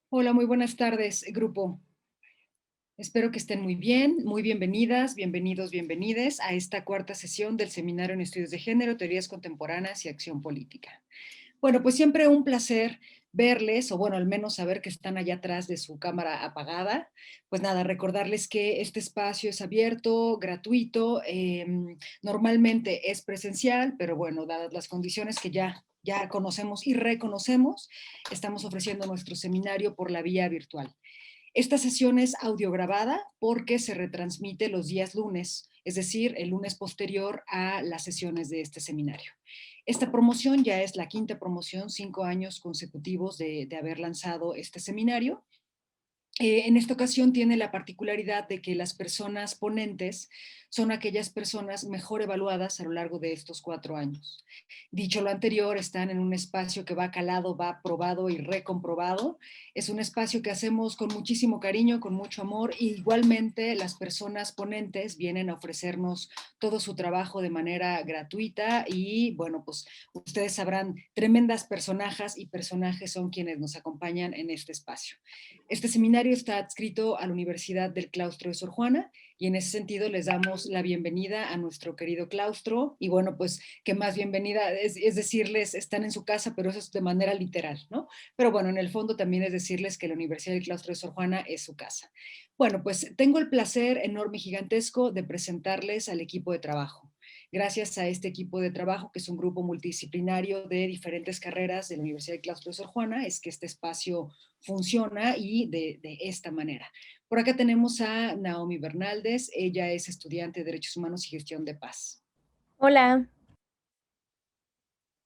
Hola, muy buenas tardes, grupo. Espero que estén muy bien, muy bienvenidas, bienvenidos, bienvenides a esta cuarta sesión del Seminario en Estudios de Género, Teorías Contemporáneas y Acción Política. Bueno, pues siempre un placer verles, o bueno, al menos saber que están allá atrás de su cámara apagada. Pues nada, recordarles que este espacio es abierto, gratuito, normalmente es presencial, pero bueno, dadas las condiciones que ya conocemos y reconocemos, estamos ofreciendo nuestro seminario por la vía virtual. Esta sesión es audiograbada porque se retransmite los días lunes, es decir, el lunes posterior a las sesiones de este seminario. Esta promoción ya es la quinta promoción, 5 años consecutivos de haber lanzado este seminario. En esta ocasión tiene la particularidad de que las personas ponentes son aquellas personas mejor evaluadas a lo largo de estos 4 años. Dicho lo anterior, están en un espacio que va calado, va probado y recomprobado. Es un espacio que hacemos con muchísimo cariño, con mucho amor, y igualmente las personas ponentes vienen a ofrecernos todo su trabajo de manera gratuita y bueno, pues ustedes sabrán, tremendas personajes y personajes son quienes nos acompañan en este espacio. Este seminario está adscrito a la Universidad del Claustro de Sor Juana y en ese sentido les damos la bienvenida a nuestro querido claustro y bueno, pues que más bienvenida es decirles, están en su casa, pero eso es de manera literal, ¿no? Pero bueno, en el fondo también es decirles que la Universidad del Claustro de Sor Juana es su casa. Bueno, pues tengo el placer enorme y gigantesco de presentarles al equipo de trabajo. Gracias a este equipo de trabajo, que es un grupo multidisciplinario de diferentes carreras de la Universidad del Claustro de Sor Juana, es que este espacio funciona y de esta manera. Por acá tenemos a Naomi Bernaldez, ella es estudiante de Derechos Humanos y Gestión de Paz. Hola.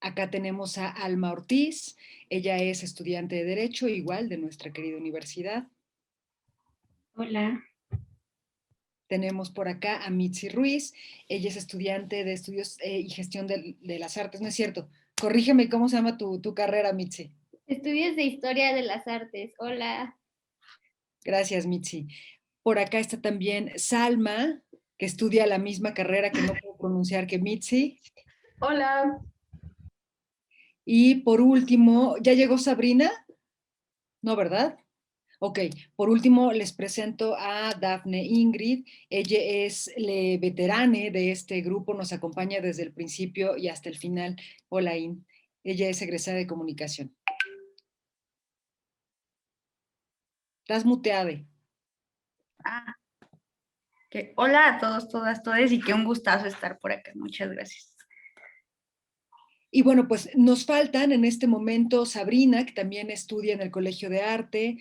Acá tenemos a Alma Ortiz, ella es estudiante de Derecho, igual de nuestra querida universidad. Hola. Tenemos por acá a Mitzi Ruiz, ella es estudiante de Estudios y Gestión de las Artes, ¿no es cierto? Corrígeme, ¿cómo se llama tu carrera, Mitzi? Estudios de Historia de las Artes. Hola. Gracias, Mitzi. Por acá está también Salma, que estudia la misma carrera que no puedo pronunciar que Mitzi. Hola. Y por último, ¿ya llegó Sabrina? No, ¿verdad? Ok, por último les presento a Dafne Ingrid. Ella es la veterane de este grupo, nos acompaña desde el principio y hasta el final. Hola, In. Ella es egresada de comunicación. Estás muteada. Hola a todos, todas, todes y qué un gustazo estar por acá. Muchas gracias. Y bueno, pues nos faltan en este momento Sabrina, que también estudia en el Colegio de Arte,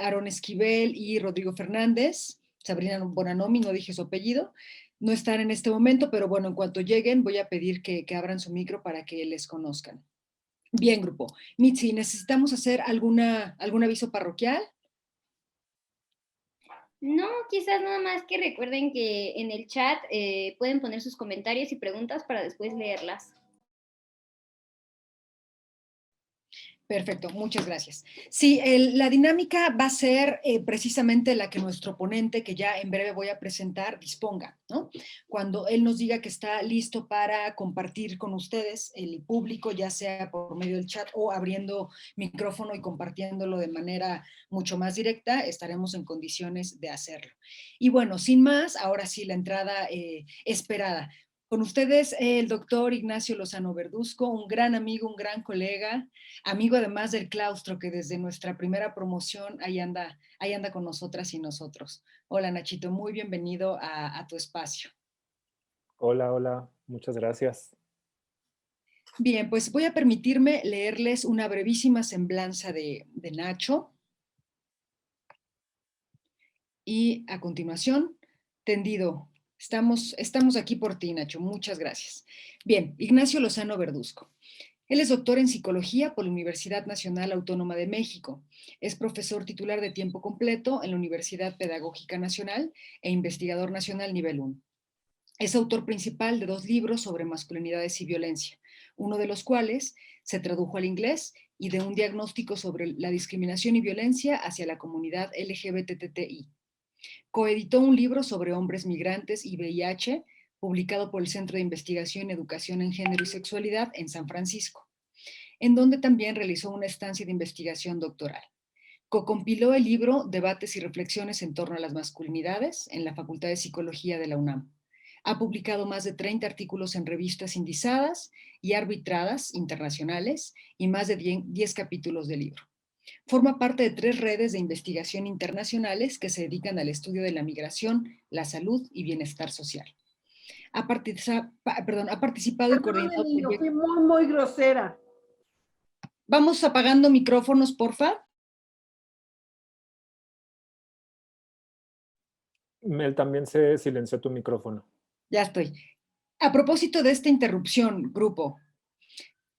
Aaron Esquivel y Rodrigo Fernández. Sabrina Bonanomi, no dije su apellido. No están en este momento, pero bueno, en cuanto lleguen voy a pedir que abran su micro para que les conozcan. Bien, grupo. Mitzi, ¿necesitamos hacer algún aviso parroquial? No, quizás nada más que recuerden que en el chat pueden poner sus comentarios y preguntas para después leerlas. Perfecto, muchas gracias. Sí, la dinámica va a ser precisamente la que nuestro ponente, que ya en breve voy a presentar, disponga, ¿no? Cuando él nos diga que está listo para compartir con ustedes, el público, ya sea por medio del chat o abriendo micrófono y compartiéndolo de manera mucho más directa, estaremos en condiciones de hacerlo. Y bueno, sin más, ahora sí, la entrada esperada. Con ustedes, el doctor Ignacio Lozano Verduzco, un gran amigo, un gran colega, amigo además del claustro, que desde nuestra primera promoción ahí anda con nosotras y nosotros. Hola Nachito, muy bienvenido a tu espacio. Hola, hola, muchas gracias. Bien, pues voy a permitirme leerles una brevísima semblanza de Nacho. Y a continuación, tendido, estamos aquí por ti, Nacho, muchas gracias. Bien, Ignacio Lozano Verduzco. Él es doctor en psicología por la Universidad Nacional Autónoma de México. Es profesor titular de tiempo completo en la Universidad Pedagógica Nacional e investigador nacional nivel 1. Es autor principal de 2 libros sobre masculinidades y violencia, uno de los cuales se tradujo al inglés, y de un diagnóstico sobre la discriminación y violencia hacia la comunidad LGBTTI. Coeditó un libro sobre hombres migrantes y VIH, publicado por el Centro de Investigación y Educación en Género y Sexualidad en San Francisco, en donde también realizó una estancia de investigación doctoral. Cocompiló el libro Debates y reflexiones en torno a las masculinidades en la Facultad de Psicología de la UNAM. Ha publicado más de 30 artículos en revistas indizadas y arbitradas internacionales y más de 10 capítulos del libro. Forma parte de 3 redes de investigación internacionales que se dedican al estudio de la migración, la salud y bienestar social. Ha participado y coordinado... Niño, fui muy grosera. Vamos apagando micrófonos, porfa. Mel, también se silenció tu micrófono. Ya estoy. A propósito de esta interrupción, grupo,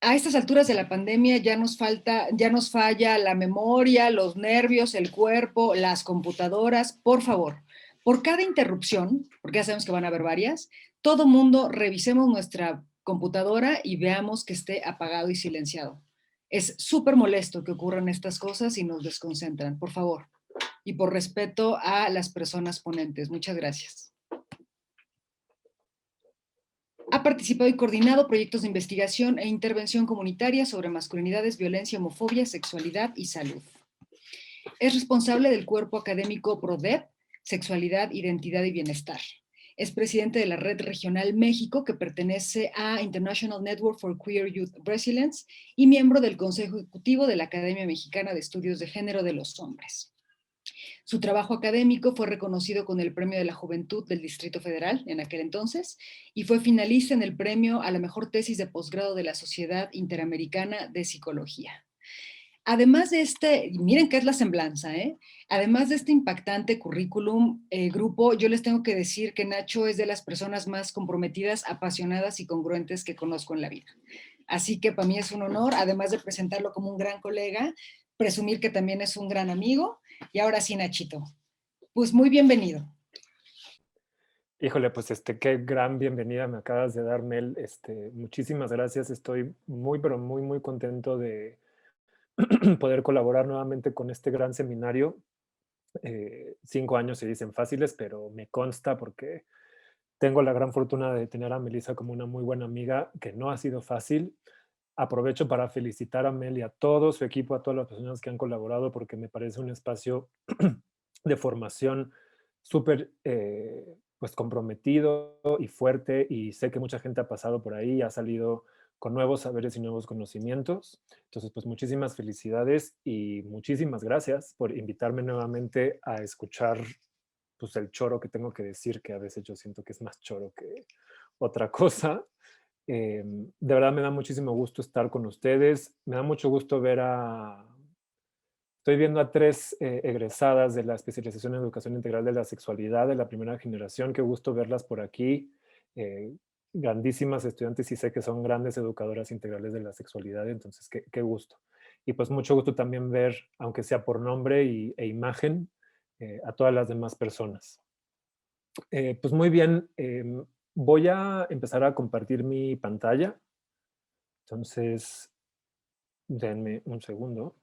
a estas alturas de la pandemia ya nos falla la memoria, los nervios, el cuerpo, las computadoras. Por favor, por cada interrupción, porque ya sabemos que van a haber varias, todo mundo revisemos nuestra computadora y veamos que esté apagado y silenciado. Es súper molesto que ocurran estas cosas y nos desconcentran, por favor. Y por respeto a las personas ponentes. Muchas gracias. Ha participado y coordinado proyectos de investigación e intervención comunitaria sobre masculinidades, violencia, homofobia, sexualidad y salud. Es responsable del cuerpo académico PRODEP, Sexualidad, Identidad y Bienestar. Es presidente de la Red Regional México, que pertenece a International Network for Queer Youth Resilience, y miembro del Consejo Ejecutivo de la Academia Mexicana de Estudios de Género de los Hombres. Su trabajo académico fue reconocido con el Premio de la Juventud del Distrito Federal en aquel entonces y fue finalista en el Premio a la Mejor Tesis de Posgrado de la Sociedad Interamericana de Psicología. Además de miren qué es la semblanza, además de este impactante currículum, grupo, yo les tengo que decir que Nacho es de las personas más comprometidas, apasionadas y congruentes que conozco en la vida. Así que para mí es un honor, además de presentarlo como un gran colega, presumir que también es un gran amigo. Y ahora sí, Nachito, pues muy bienvenido. Híjole, pues qué gran bienvenida me acabas de dar, Mel. Muchísimas gracias. Estoy muy, pero muy, muy contento de poder colaborar nuevamente con este gran seminario. 5 años se dicen fáciles, pero me consta porque tengo la gran fortuna de tener a Melissa como una muy buena amiga, que no ha sido fácil. Aprovecho para felicitar a Mel y a todo su equipo, a todas las personas que han colaborado, porque me parece un espacio de formación súper pues comprometido y fuerte, y sé que mucha gente ha pasado por ahí y ha salido con nuevos saberes y nuevos conocimientos. Entonces, pues muchísimas felicidades y muchísimas gracias por invitarme nuevamente a escuchar pues el choro que tengo que decir, que a veces yo siento que es más choro que otra cosa. De verdad me da muchísimo gusto estar con ustedes. Me da mucho gusto ver Estoy viendo a 3 egresadas de la especialización en educación integral de la sexualidad de la primera generación. Qué gusto verlas por aquí. Grandísimas estudiantes, y sé que son grandes educadoras integrales de la sexualidad, entonces qué gusto. Y pues mucho gusto también ver, aunque sea por nombre e imagen, a todas las demás personas. Pues muy bien, voy a empezar a compartir mi pantalla. Entonces, denme un segundo.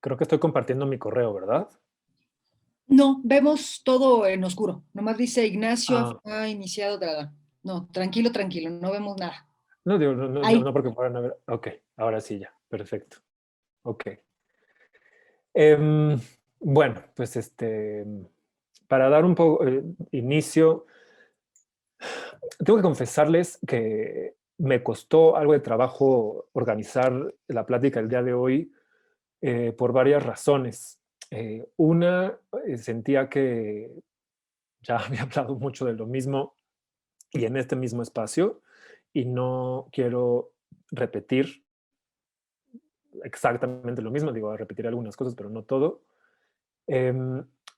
Creo que estoy compartiendo mi correo, ¿verdad? No, vemos todo en oscuro. Nomás dice Ignacio Ah, ha iniciado. No, tranquilo, tranquilo, no vemos nada. no, digo, no, Ahí. no porque puedan haber. Ok, ahora sí ya, perfecto. Ok. Bueno, pues para dar un poco inicio, tengo que confesarles que me costó algo de trabajo organizar la plática del día de hoy por varias razones. Una, sentía que ya había hablado mucho de lo mismo y en este mismo espacio, y no quiero repetir exactamente lo mismo. Digo, repetiré algunas cosas, pero no todo.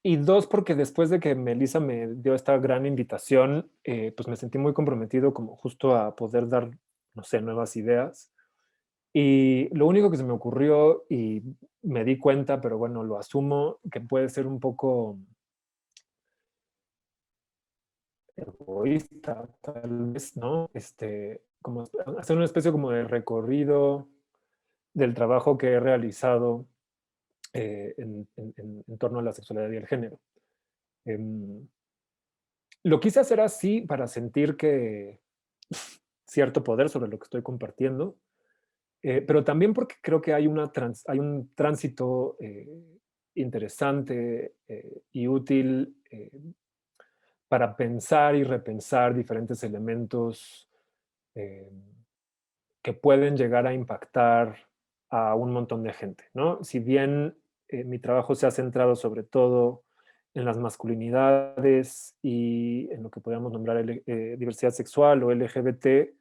Y dos, porque después de que Melissa me dio esta gran invitación, pues me sentí muy comprometido como justo a poder dar, no sé, nuevas ideas. Y lo único que se me ocurrió y me di cuenta, pero bueno, lo asumo, que puede ser un poco egoísta, tal vez, ¿no? Como hacer una especie como de recorrido del trabajo que he realizado en torno a la sexualidad y el género. Em, lo quise hacer así para sentir que cierto poder sobre lo que estoy compartiendo, pero también porque creo que hay, hay un tránsito interesante y útil para pensar y repensar diferentes elementos eh, que pueden llegar a impactar a un montón de gente, ¿no? Si bien mi trabajo se ha centrado sobre todo en las masculinidades y en lo que podríamos nombrar diversidad sexual o LGBT,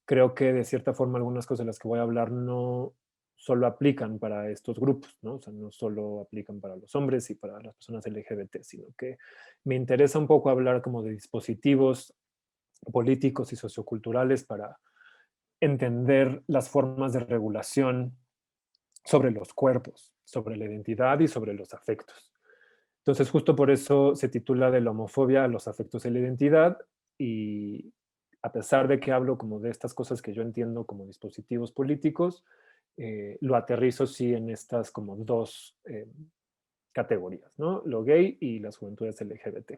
creo que de cierta forma algunas cosas de las que voy a hablar no solo aplican para estos grupos, ¿no? O sea, no solo aplican para los hombres y para las personas LGBT, sino que me interesa un poco hablar como de dispositivos políticos y socioculturales para entender las formas de regulación sobre los cuerpos, sobre la identidad y sobre los afectos. Entonces, justo por eso se titula de la homofobia a los afectos y la identidad, y a pesar de que hablo como de estas cosas que yo entiendo como dispositivos políticos, lo aterrizo sí en estas como dos categorías, ¿no? Lo gay y las juventudes LGBT.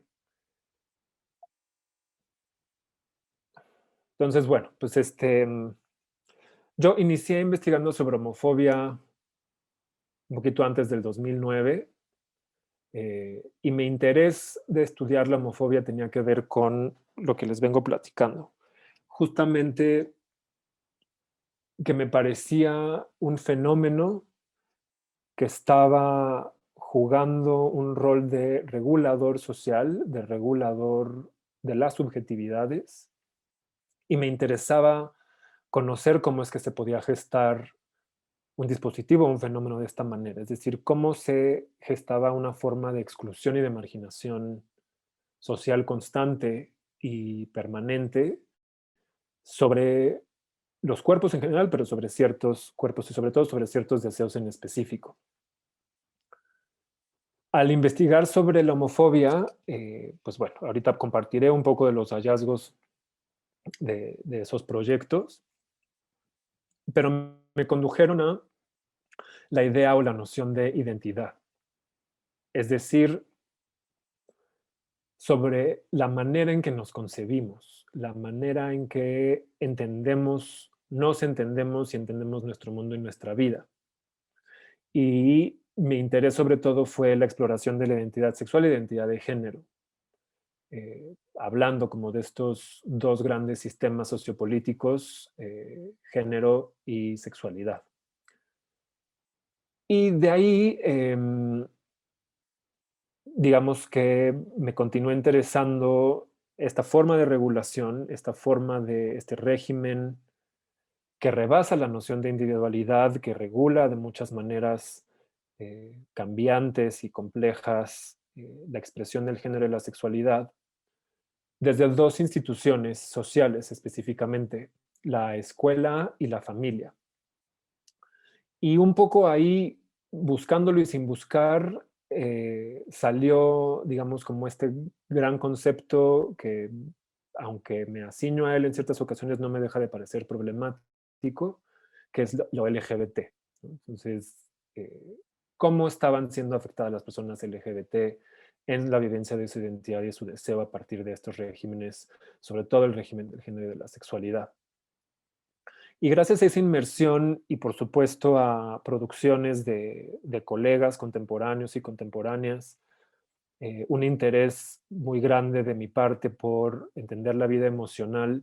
Entonces, bueno, pues yo inicié investigando sobre homofobia un poquito antes del 2009, y mi interés de estudiar la homofobia tenía que ver con lo que les vengo platicando. Justamente que me parecía un fenómeno que estaba jugando un rol de regulador social, de regulador de las subjetividades, y me interesaba conocer cómo es que se podía gestar un dispositivo, un fenómeno de esta manera, es decir, cómo se gestaba una forma de exclusión y de marginación social constante y permanente sobre los cuerpos en general, pero sobre ciertos cuerpos y sobre todo sobre ciertos deseos en específico. Al investigar sobre la homofobia, pues bueno, ahorita compartiré un poco de los hallazgos de esos proyectos, pero me condujeron a la idea o la noción de identidad, es decir, sobre la manera en que nos concebimos, la manera en que nos entendemos y entendemos nuestro mundo y nuestra vida. Y mi interés sobre todo fue la exploración de la identidad sexual e identidad de género, hablando como de estos dos grandes sistemas sociopolíticos, género y sexualidad. Y de ahí, digamos que me continuó interesando esta forma de regulación, esta forma de este régimen que rebasa la noción de individualidad, que regula de muchas maneras cambiantes y complejas la expresión del género y la sexualidad, desde dos instituciones sociales específicamente, la escuela y la familia. Y un poco ahí, buscándolo y sin buscar, salió, digamos, como este gran concepto que, aunque me asigno a él en ciertas ocasiones, no me deja de parecer problemático, que es lo LGBT, ¿no? Entonces, ¿cómo estaban siendo afectadas las personas LGBT en la vivencia de su identidad y de su deseo a partir de estos regímenes, sobre todo el régimen del género y de la sexualidad? Y gracias a esa inmersión y por supuesto a producciones de colegas contemporáneos y contemporáneas, un interés muy grande de mi parte por entender la vida emocional,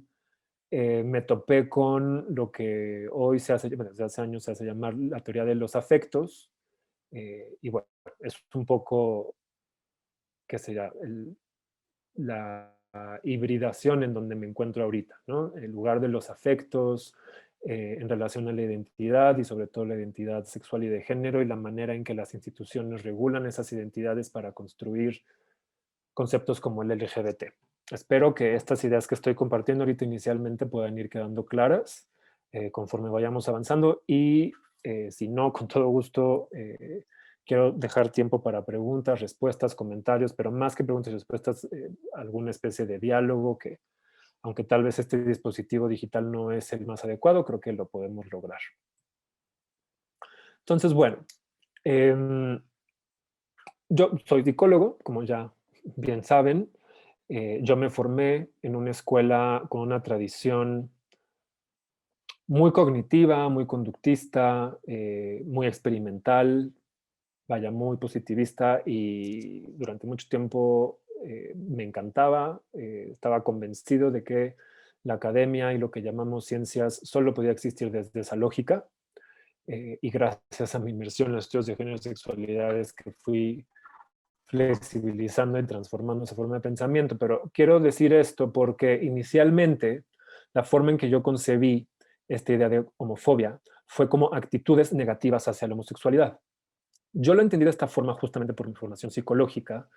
me topé con lo que hoy se hace, bueno, desde hace años se hace llamar la teoría de los afectos, y bueno, es un poco, qué sé yo, la hibridación en donde me encuentro ahorita, ¿no? El lugar de los afectos, en relación a la identidad y sobre todo la identidad sexual y de género y la manera en que las instituciones regulan esas identidades para construir conceptos como el LGBT. Espero que estas ideas que estoy compartiendo ahorita inicialmente puedan ir quedando claras conforme vayamos avanzando y si no, con todo gusto, quiero dejar tiempo para preguntas, respuestas, comentarios, pero más que preguntas y respuestas, alguna especie de diálogo que, aunque tal vez este dispositivo digital no es el más adecuado, creo que lo podemos lograr. Entonces, bueno, yo soy psicólogo, como ya bien saben. Yo me formé en una escuela con una tradición muy cognitiva, muy conductista, muy experimental, vaya, muy positivista y durante mucho tiempo me encantaba, estaba convencido de que la academia y lo que llamamos ciencias solo podía existir desde esa lógica y gracias a mi inmersión en los estudios de género y sexualidades que fui flexibilizando y transformando esa forma de pensamiento. Pero quiero decir esto porque inicialmente la forma en que yo concebí esta idea de homofobia fue como actitudes negativas hacia la homosexualidad. Yo lo entendí de esta forma justamente por mi formación psicológica.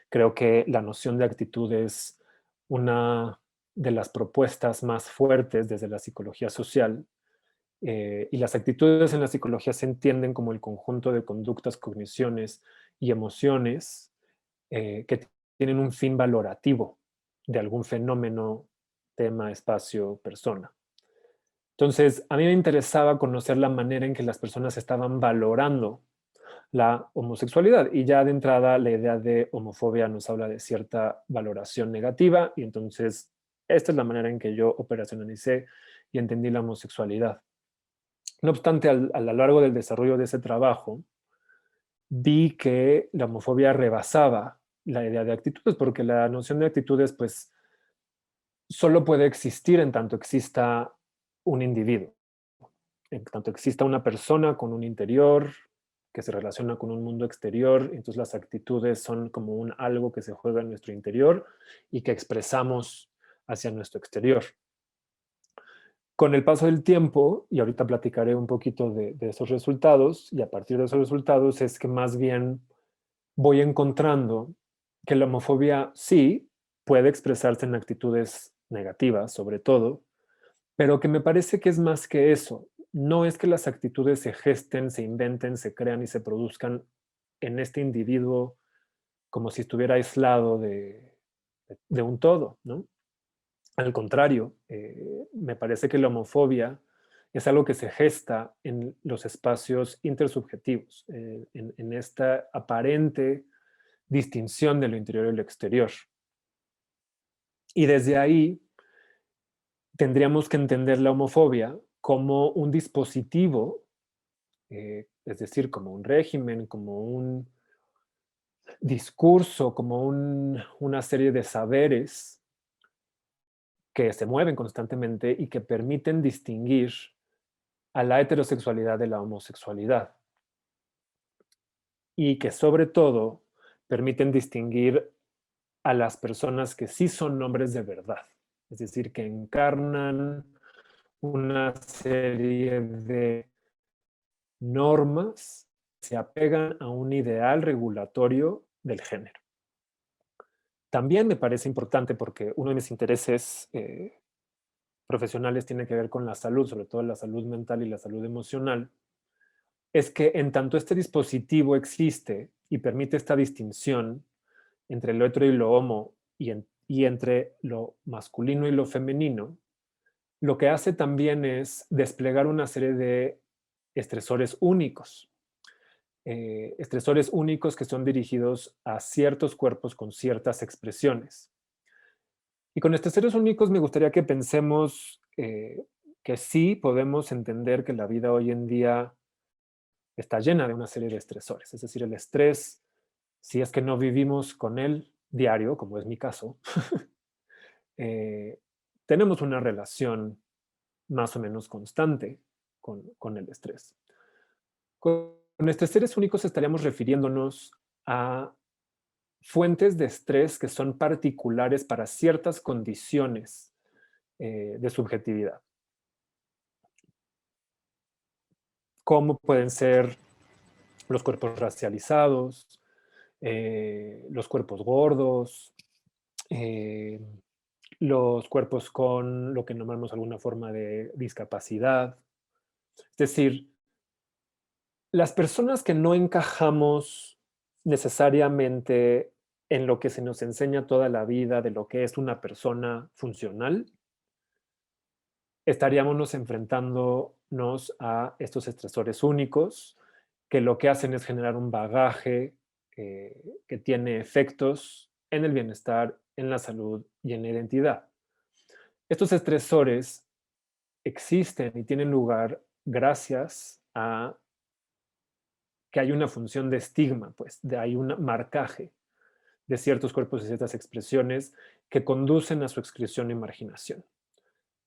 Creo que la noción de actitud es una de las propuestas más fuertes desde la psicología social. Y las actitudes en la psicología se entienden como el conjunto de conductas, cogniciones y emociones que tienen un fin valorativo de algún fenómeno, tema, espacio, persona. Entonces, a mí me interesaba conocer la manera en que las personas estaban valorando la homosexualidad y ya de entrada la idea de homofobia nos habla de cierta valoración negativa y entonces esta es la manera en que yo operacionalicé y entendí la homosexualidad. No obstante, a lo largo del desarrollo de ese trabajo, vi que la homofobia rebasaba la idea de actitudes, porque la noción de actitudes, pues, solo puede existir en tanto exista un individuo, en tanto exista una persona con un interior que se relaciona con un mundo exterior, entonces las actitudes son como un algo que se juega en nuestro interior y que expresamos hacia nuestro exterior. Con el paso del tiempo, y ahorita platicaré un poquito de esos resultados, y a partir de esos resultados es que más bien voy encontrando que la homofobia sí puede expresarse en actitudes negativas, sobre todo, pero que me parece que es más que eso. No es que las actitudes se gesten, se inventen, se crean y se produzcan en este individuo como si estuviera aislado de un todo, ¿no? Al contrario, me parece que la homofobia es algo que se gesta en los espacios intersubjetivos, en esta aparente distinción de lo interior y lo exterior. Y desde ahí tendríamos que entender la homofobia como un dispositivo, es decir, como un régimen, como un discurso, como una serie de saberes que se mueven constantemente y que permiten distinguir a la heterosexualidad de la homosexualidad y que sobre todo permiten distinguir a las personas que sí son hombres de verdad, es decir, que encarnan una serie de normas que se apegan a un ideal regulatorio del género. También me parece importante porque uno de mis intereses profesionales tiene que ver con la salud, sobre todo la salud mental y la salud emocional, es que en tanto este dispositivo existe y permite esta distinción entre lo hetero y lo homo y entre lo masculino y lo femenino, lo que hace también es desplegar una serie de estresores únicos. Estresores únicos que son dirigidos a ciertos cuerpos con ciertas expresiones. Y con estresores únicos me gustaría que pensemos que sí podemos entender que la vida hoy en día está llena de una serie de estresores. Es decir, el estrés, si es que no vivimos con él diario, como es mi caso, tenemos una relación más o menos constante con el estrés. Con estresores únicos estaríamos refiriéndonos a fuentes de estrés que son particulares para ciertas condiciones de subjetividad. como pueden ser los cuerpos racializados, los cuerpos gordos, los cuerpos con lo que nombramos alguna forma de discapacidad. Es decir, las personas que no encajamos necesariamente en lo que se nos enseña toda la vida de lo que es una persona funcional, estaríamos enfrentándonos a estos estresores únicos que lo que hacen es generar un bagaje que tiene efectos en el bienestar, en la salud y en la identidad. Estos estresores existen y tienen lugar gracias a que hay una función de estigma, pues, hay un marcaje de ciertos cuerpos y ciertas expresiones que conducen a su exclusión y marginación.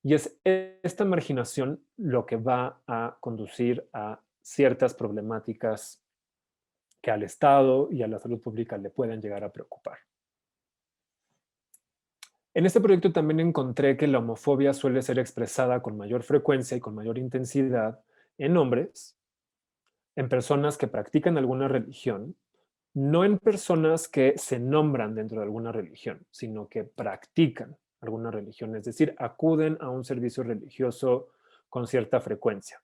Y es esta marginación lo que va a conducir a ciertas problemáticas que al Estado y a la salud pública le pueden llegar a preocupar. En este proyecto también encontré que la homofobia suele ser expresada con mayor frecuencia y con mayor intensidad en hombres, en personas que practican alguna religión, no en personas que se nombran dentro de alguna religión, sino que practican alguna religión, es decir, acuden a un servicio religioso con cierta frecuencia.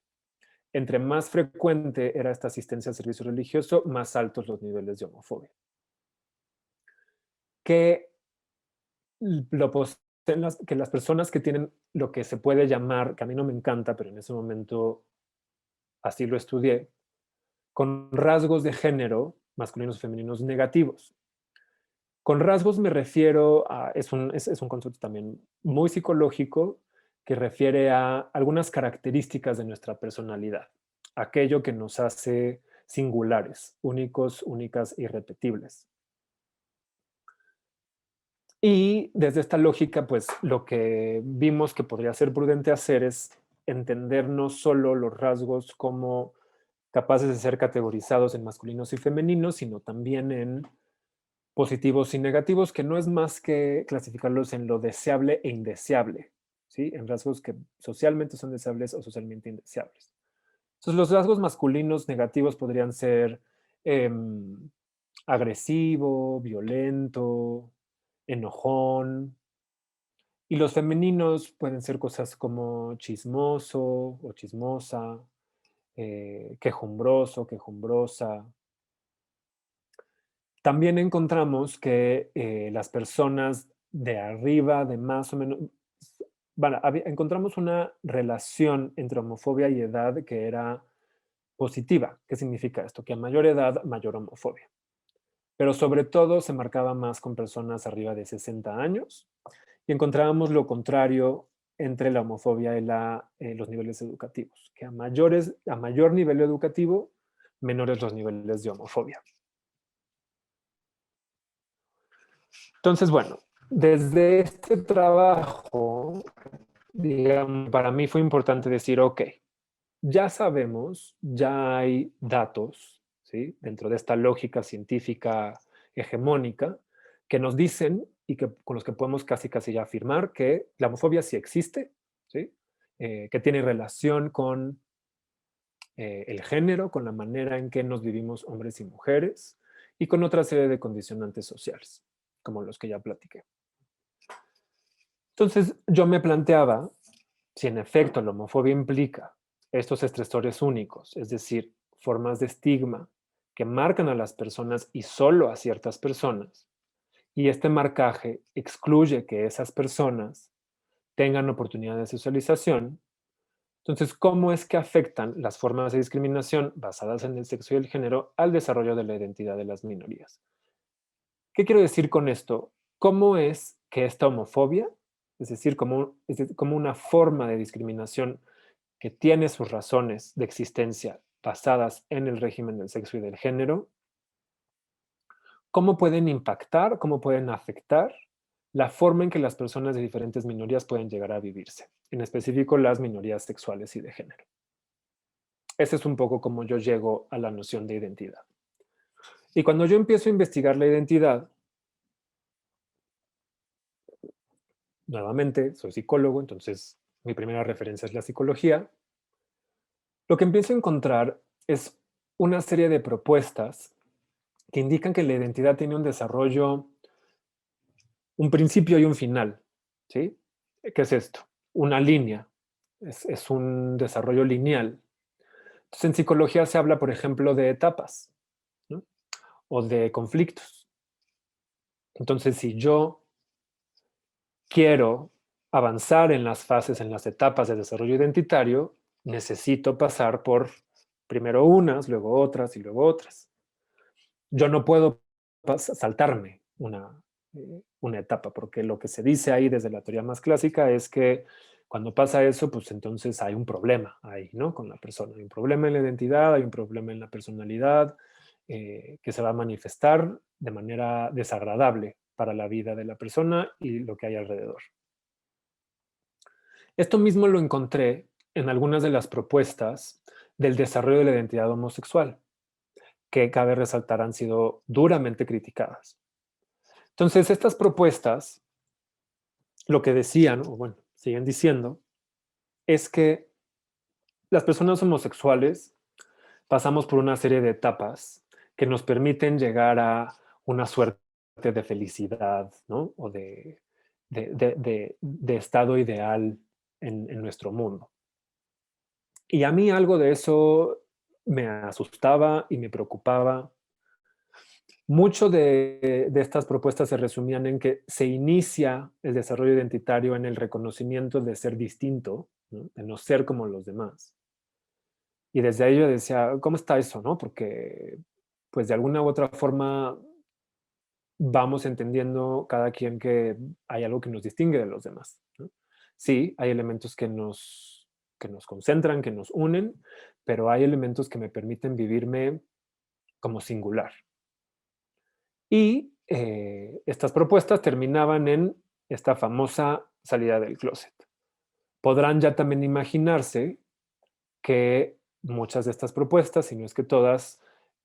Entre más frecuente era esta asistencia al servicio religioso, más altos los niveles de homofobia. Que, que las personas que tienen lo que se puede llamar, que a mí no me encanta, pero en ese momento así lo estudié, con rasgos de género masculinos y femeninos negativos. Con rasgos me refiero a, es un concepto también muy psicológico que refiere a algunas características de nuestra personalidad, aquello que nos hace singulares, únicos, únicas, irrepetibles. Y desde esta lógica, pues lo que vimos que podría ser prudente hacer es entender no solo los rasgos como capaces de ser categorizados en masculinos y femeninos, sino también en positivos y negativos, que no es más que clasificarlos en lo deseable e indeseable, ¿sí? En rasgos que socialmente son deseables o socialmente indeseables. Entonces, los rasgos masculinos negativos podrían ser agresivo, violento, enojón, y los femeninos pueden ser cosas como chismoso o chismosa, quejumbroso, quejumbrosa. También encontramos que las personas de arriba, de más o menos, bueno, encontramos una relación entre homofobia y edad que era positiva. ¿Qué significa esto? Que a mayor edad, mayor homofobia. Pero sobre todo se marcaba más con personas arriba de 60 años y encontrábamos lo contrario entre la homofobia y los niveles educativos, que a mayor nivel educativo, menores los niveles de homofobia. Entonces, bueno, desde este trabajo, digamos, para mí fue importante decir, ok, ya sabemos, ya hay datos, ¿sí? Dentro de esta lógica científica hegemónica que nos dicen y con los que podemos casi ya afirmar que la homofobia sí existe, ¿sí? Que tiene relación con el género, con la manera en que nos vivimos hombres y mujeres y con otra serie de condicionantes sociales, como los que ya platiqué. Entonces yo me planteaba si en efecto la homofobia implica estos estresores únicos, es decir, formas de estigma que marcan a las personas y solo a ciertas personas, y este marcaje excluye que esas personas tengan oportunidad de socialización, entonces, ¿cómo es que afectan las formas de discriminación basadas en el sexo y el género al desarrollo de la identidad de las minorías? ¿Qué quiero decir con esto? ¿Cómo es que esta homofobia, es decir, como una forma de discriminación que tiene sus razones de existencia basadas en el régimen del sexo y del género, cómo pueden impactar, cómo pueden afectar la forma en que las personas de diferentes minorías pueden llegar a vivirse, en específico las minorías sexuales y de género? Ese es un poco como yo llego a la noción de identidad. Y cuando yo empiezo a investigar la identidad, nuevamente, soy psicólogo, entonces mi primera referencia es la psicología. lo que empiezo a encontrar es una serie de propuestas que indican que la identidad tiene un desarrollo, un principio y un final, ¿sí? ¿Qué es esto? Una línea, es un desarrollo lineal. Entonces, en psicología se habla, por ejemplo, de etapas, ¿no? O de conflictos. Entonces, si yo quiero avanzar en las fases, en las etapas de desarrollo identitario, necesito pasar por primero unas, luego otras y luego otras. Yo no puedo saltarme una etapa, porque lo que se dice ahí desde la teoría más clásica es que cuando pasa eso, pues entonces hay un problema ahí, ¿no? Con la persona. Hay un problema en la identidad, hay un problema en la personalidad, que se va a manifestar de manera desagradable para la vida de la persona y lo que hay alrededor. Esto mismo lo encontré en algunas de las propuestas del desarrollo de la identidad homosexual, que cabe resaltar han sido duramente criticadas. Entonces, estas propuestas, lo que decían, o bueno, siguen diciendo, es que las personas homosexuales pasamos por una serie de etapas que nos permiten llegar a una suerte de felicidad, ¿no? O de estado ideal en nuestro mundo. Y a mí algo de eso me asustaba y me preocupaba. Mucho de estas propuestas se resumían en que se inicia el desarrollo identitario en el reconocimiento de ser distinto, ¿no? De no ser como los demás. Y desde ahí yo decía, ¿cómo está eso, no? Porque, pues de alguna u otra forma vamos entendiendo cada quien que hay algo que nos distingue de los demás, ¿no? Sí, hay elementos que nos concentran, que nos unen, pero hay elementos que me permiten vivirme como singular. Y estas propuestas terminaban en esta famosa salida del closet. Podrán ya también imaginarse que muchas de estas propuestas, si no es que todas,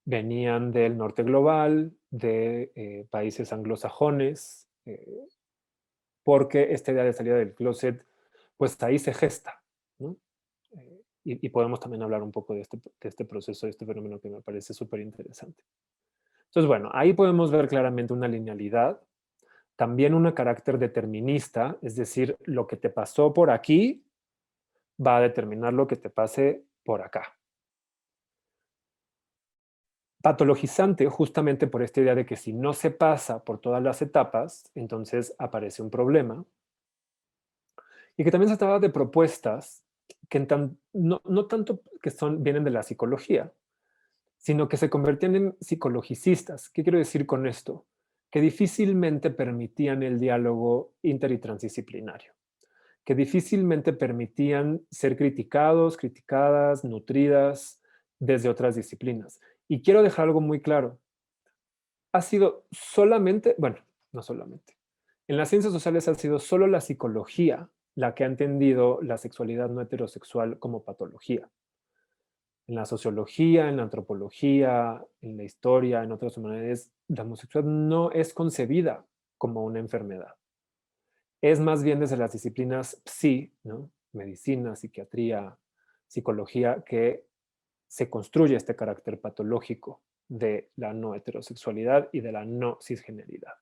venían del norte global, de países anglosajones, porque esta idea de salida del closet, pues ahí se gesta, ¿no? Y podemos también hablar un poco de este proceso, de este fenómeno que me parece súper interesante. Entonces, bueno, ahí podemos ver claramente una linealidad, también un carácter determinista, es decir, lo que te pasó por aquí va a determinar lo que te pase por acá. Patologizante justamente por esta idea de que si no se pasa por todas las etapas, entonces aparece un problema. Y que también se trata de propuestas que no tanto que vienen de la psicología, sino que se convertían en psicologicistas. ¿Qué quiero decir con esto? Que difícilmente permitían el diálogo inter y transdisciplinario, que difícilmente permitían ser criticados, criticadas, nutridas desde otras disciplinas. Y quiero dejar algo muy claro. Ha sido solamente, bueno, no solamente, en las ciencias sociales ha sido solo la psicología la que ha entendido la sexualidad no heterosexual como patología. En la sociología, en la antropología, en la historia, en otras humanidades, la homosexualidad no es concebida como una enfermedad. Es más bien desde las disciplinas ¿no? Medicina, psiquiatría, psicología, que se construye este carácter patológico de la no heterosexualidad y de la no cisgeneridad.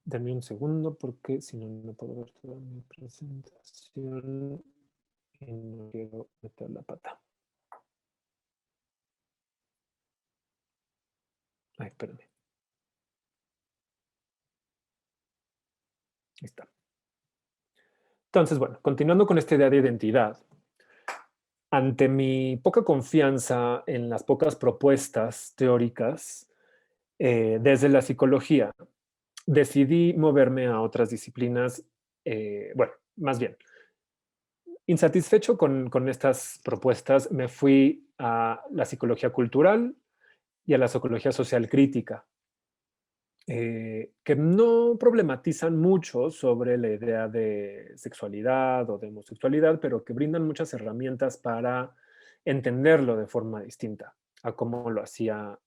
Denme un segundo porque si no, no puedo ver toda mi presentación y no quiero meter la pata. Ay, espérame. Ahí está. Entonces, bueno, continuando con esta idea de identidad, ante mi poca confianza en las pocas propuestas teóricas desde la psicología, decidí moverme a otras disciplinas, bueno, más bien, insatisfecho con estas propuestas, me fui a la psicología cultural y a la psicología social crítica, que no problematizan mucho sobre la idea de sexualidad o de homosexualidad, pero que brindan muchas herramientas para entenderlo de forma distinta a cómo lo hacía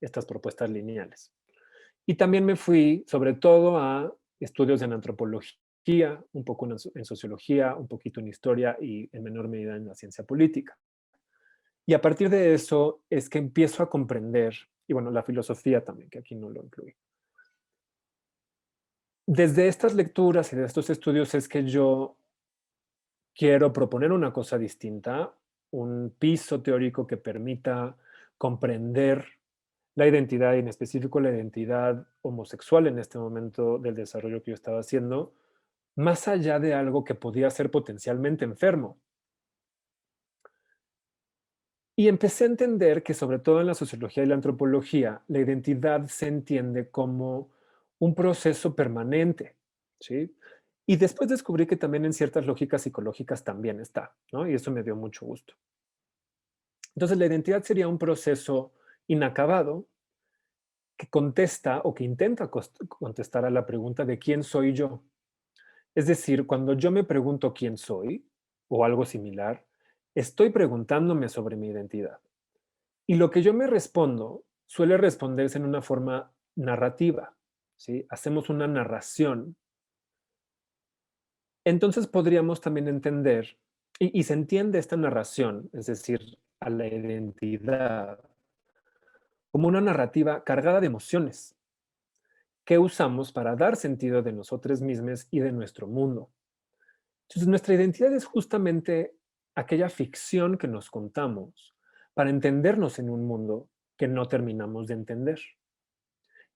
estas propuestas lineales. Y también me fui sobre todo a estudios en antropología un poco en sociología, un poquito en historia y en menor medida en la ciencia política. Y a partir de eso es que empiezo a comprender, y bueno, la filosofía también, que aquí no lo incluí. Desde estas lecturas y de estos estudios es que yo quiero proponer una cosa distinta, un piso teórico que permita comprender la identidad, y en específico la identidad homosexual en este momento del desarrollo que yo estaba haciendo, más allá de algo que podía ser potencialmente enfermo. Y empecé a entender que, sobre todo en la sociología y la antropología, la identidad se entiende como un proceso permanente, ¿sí? Y después descubrí que también en ciertas lógicas psicológicas también está, ¿no? Y eso me dio mucho gusto. Entonces, la identidad sería un proceso inacabado que contesta o que intenta contestar a la pregunta de quién soy yo. Es decir, cuando yo me pregunto quién soy o algo similar, estoy preguntándome sobre mi identidad. Y lo que yo me respondo suele responderse en una forma narrativa, ¿sí? Hacemos una narración. Entonces podríamos también entender, y se entiende esta narración, es decir, a la identidad, como una narrativa cargada de emociones que usamos para dar sentido de nosotros mismos y de nuestro mundo. Entonces, nuestra identidad es justamente aquella ficción que nos contamos para entendernos en un mundo que no terminamos de entender.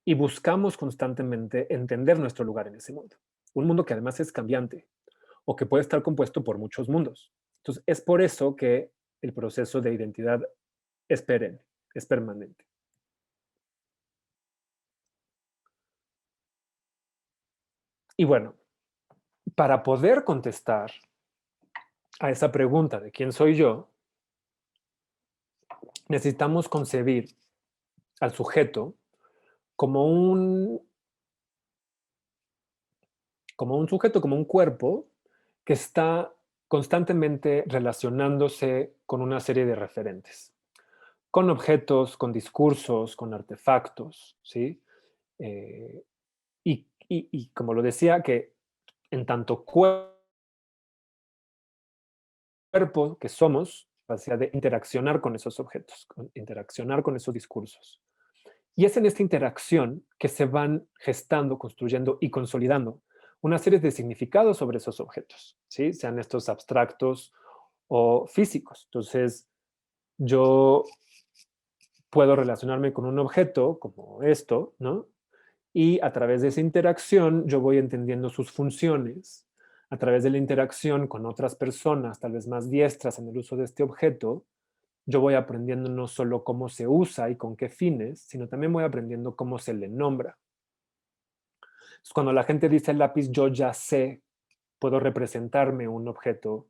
Y buscamos constantemente entender nuestro lugar en ese mundo. Un mundo que además es cambiante o que puede estar compuesto por muchos mundos. Entonces, es por eso que el proceso de identidad es perenne, es permanente. Y bueno, para poder contestar a esa pregunta de quién soy yo, necesitamos concebir al sujeto como un sujeto, como un cuerpo que está constantemente relacionándose con una serie de referentes, con objetos, con discursos, con artefactos, ¿sí? Y como lo decía, que en tanto cuerpo que somos, capacidad de interaccionar con esos objetos, interaccionar con esos discursos. Y es en esta interacción que se van gestando, construyendo y consolidando una serie de significados sobre esos objetos, ¿sí? Sean estos abstractos o físicos. Entonces, yo puedo relacionarme con un objeto como esto, ¿no? Y a través de esa interacción yo voy entendiendo sus funciones. A través de la interacción con otras personas, tal vez más diestras en el uso de este objeto, yo voy aprendiendo no solo cómo se usa y con qué fines, sino también voy aprendiendo cómo se le nombra. Entonces, cuando la gente dice lápiz, yo ya sé, puedo representarme un objeto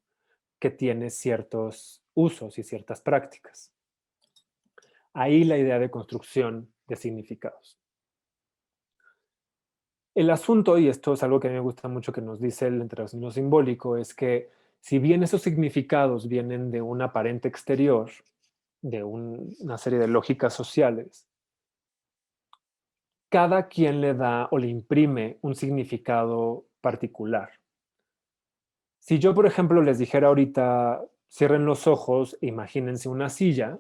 que tiene ciertos usos y ciertas prácticas. Ahí la idea de construcción de significados. El asunto, y esto es algo que a mí me gusta mucho que nos dice el interaccionismo simbólico, es que si bien esos significados vienen de un aparente exterior, de una serie de lógicas sociales, cada quien le da o le imprime un significado particular. Si yo, por ejemplo, les dijera ahorita, cierren los ojos e imagínense una silla,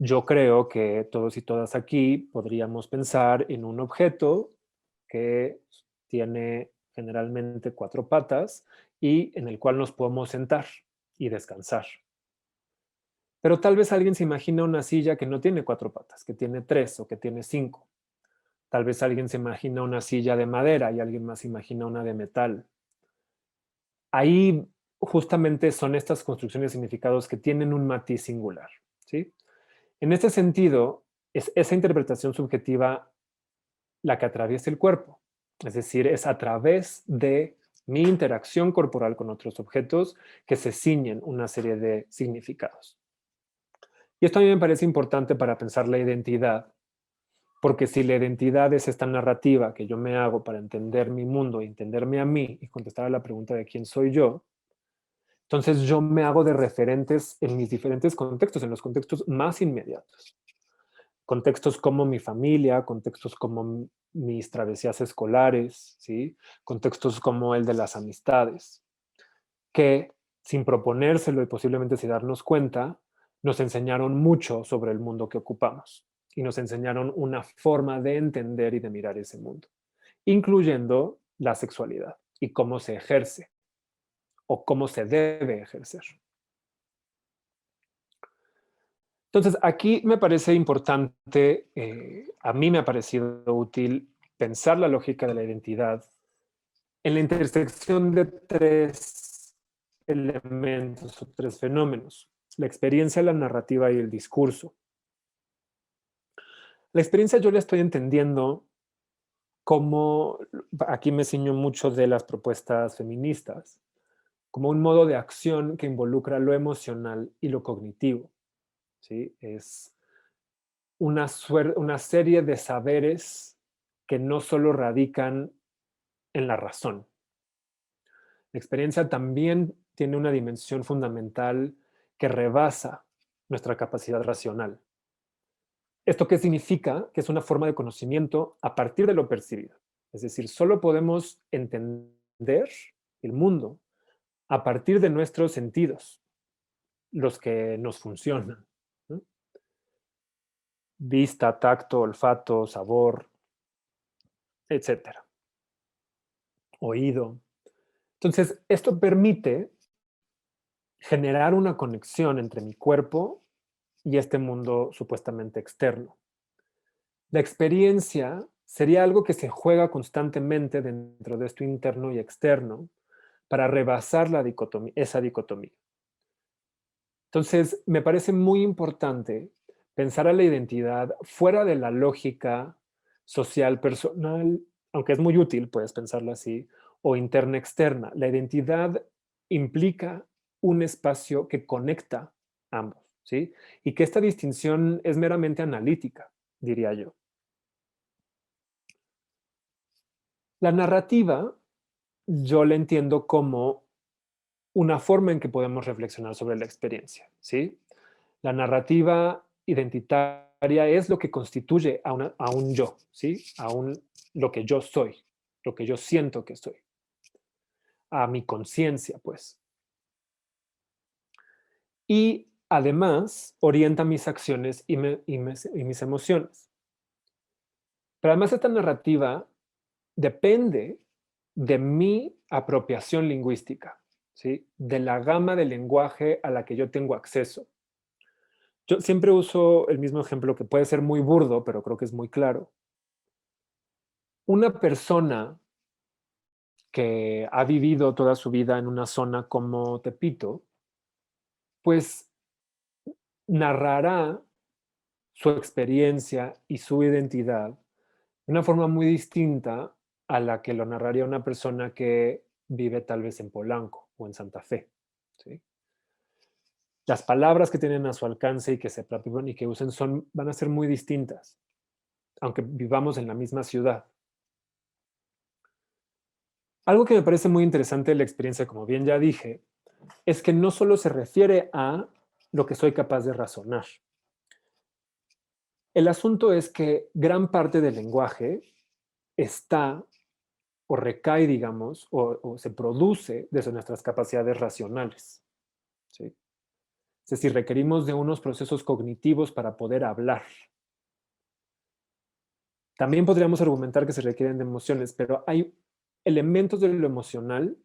yo creo que todos y todas aquí podríamos pensar en un objeto que tiene generalmente 4 patas y en el cual nos podemos sentar y descansar. Pero tal vez alguien se imagina una silla que no tiene 4 patas, que tiene 3 o que tiene 5. Tal vez alguien se imagina una silla de madera y alguien más imagina una de metal. Ahí justamente son estas construcciones de significados que tienen un matiz singular, ¿sí? En este sentido, es esa interpretación subjetiva la que atraviesa el cuerpo. Es decir, es a través de mi interacción corporal con otros objetos que se ciñen una serie de significados. Y esto a mí me parece importante para pensar la identidad, porque si la identidad es esta narrativa que yo me hago para entender mi mundo, entenderme a mí y contestar a la pregunta de quién soy yo, entonces yo me hago de referentes en mis diferentes contextos, en los contextos más inmediatos. Contextos como mi familia, contextos como mis travesías escolares, ¿sí? Contextos como el de las amistades, que sin proponérselo y posiblemente sin darnos cuenta, nos enseñaron mucho sobre el mundo que ocupamos y nos enseñaron una forma de entender y de mirar ese mundo, incluyendo la sexualidad y cómo se ejerce o cómo se debe ejercer. Entonces, aquí me parece importante, a mí me ha parecido útil pensar la lógica de la identidad en la intersección de tres elementos o tres fenómenos: la experiencia, la narrativa y el discurso. La experiencia yo la estoy entendiendo como, aquí me ciño mucho de las propuestas feministas, como un modo de acción que involucra lo emocional y lo cognitivo, ¿sí? Es una serie de saberes que no solo radican en la razón. La experiencia también tiene una dimensión fundamental que rebasa nuestra capacidad racional. ¿Esto qué significa? Que es una forma de conocimiento a partir de lo percibido. Es decir, solo podemos entender el mundo a partir de nuestros sentidos, los que nos funcionan, ¿no? Vista, tacto, olfato, sabor, etcétera. Oído. Entonces, esto permite generar una conexión entre mi cuerpo y este mundo supuestamente externo. La experiencia sería algo que se juega constantemente dentro de esto interno y externo para rebasar esa dicotomía. Entonces, me parece muy importante pensar a la identidad fuera de la lógica social personal, aunque es muy útil, puedes pensarlo así, o interna-externa. La identidad implica un espacio que conecta ambos, ¿sí? Y que esta distinción es meramente analítica, diría yo. La narrativa, yo la entiendo como una forma en que podemos reflexionar sobre la experiencia, ¿sí? La narrativa identitaria es lo que constituye a un yo, ¿sí? Lo que yo soy, lo que yo siento que soy, a mi conciencia, pues. Y además orienta mis acciones y mis emociones. Pero además esta narrativa depende de mi apropiación lingüística, ¿sí? De la gama de lenguaje a la que yo tengo acceso. Yo siempre uso el mismo ejemplo que puede ser muy burdo, pero creo que es muy claro. Una persona que ha vivido toda su vida en una zona como Tepito, pues narrará su experiencia y su identidad de una forma muy distinta a la que lo narraría una persona que vive tal vez en Polanco o en Santa Fe, ¿sí? Las palabras que tienen a su alcance y que se propian y que usen van a ser muy distintas, aunque vivamos en la misma ciudad. Algo que me parece muy interesante de la experiencia, como bien ya dije, es que no solo se refiere a lo que soy capaz de razonar. El asunto es que gran parte del lenguaje está o recae, digamos, o se produce desde nuestras capacidades racionales, ¿sí? Es decir, requerimos de unos procesos cognitivos para poder hablar. También podríamos argumentar que se requieren de emociones, pero hay elementos de lo emocional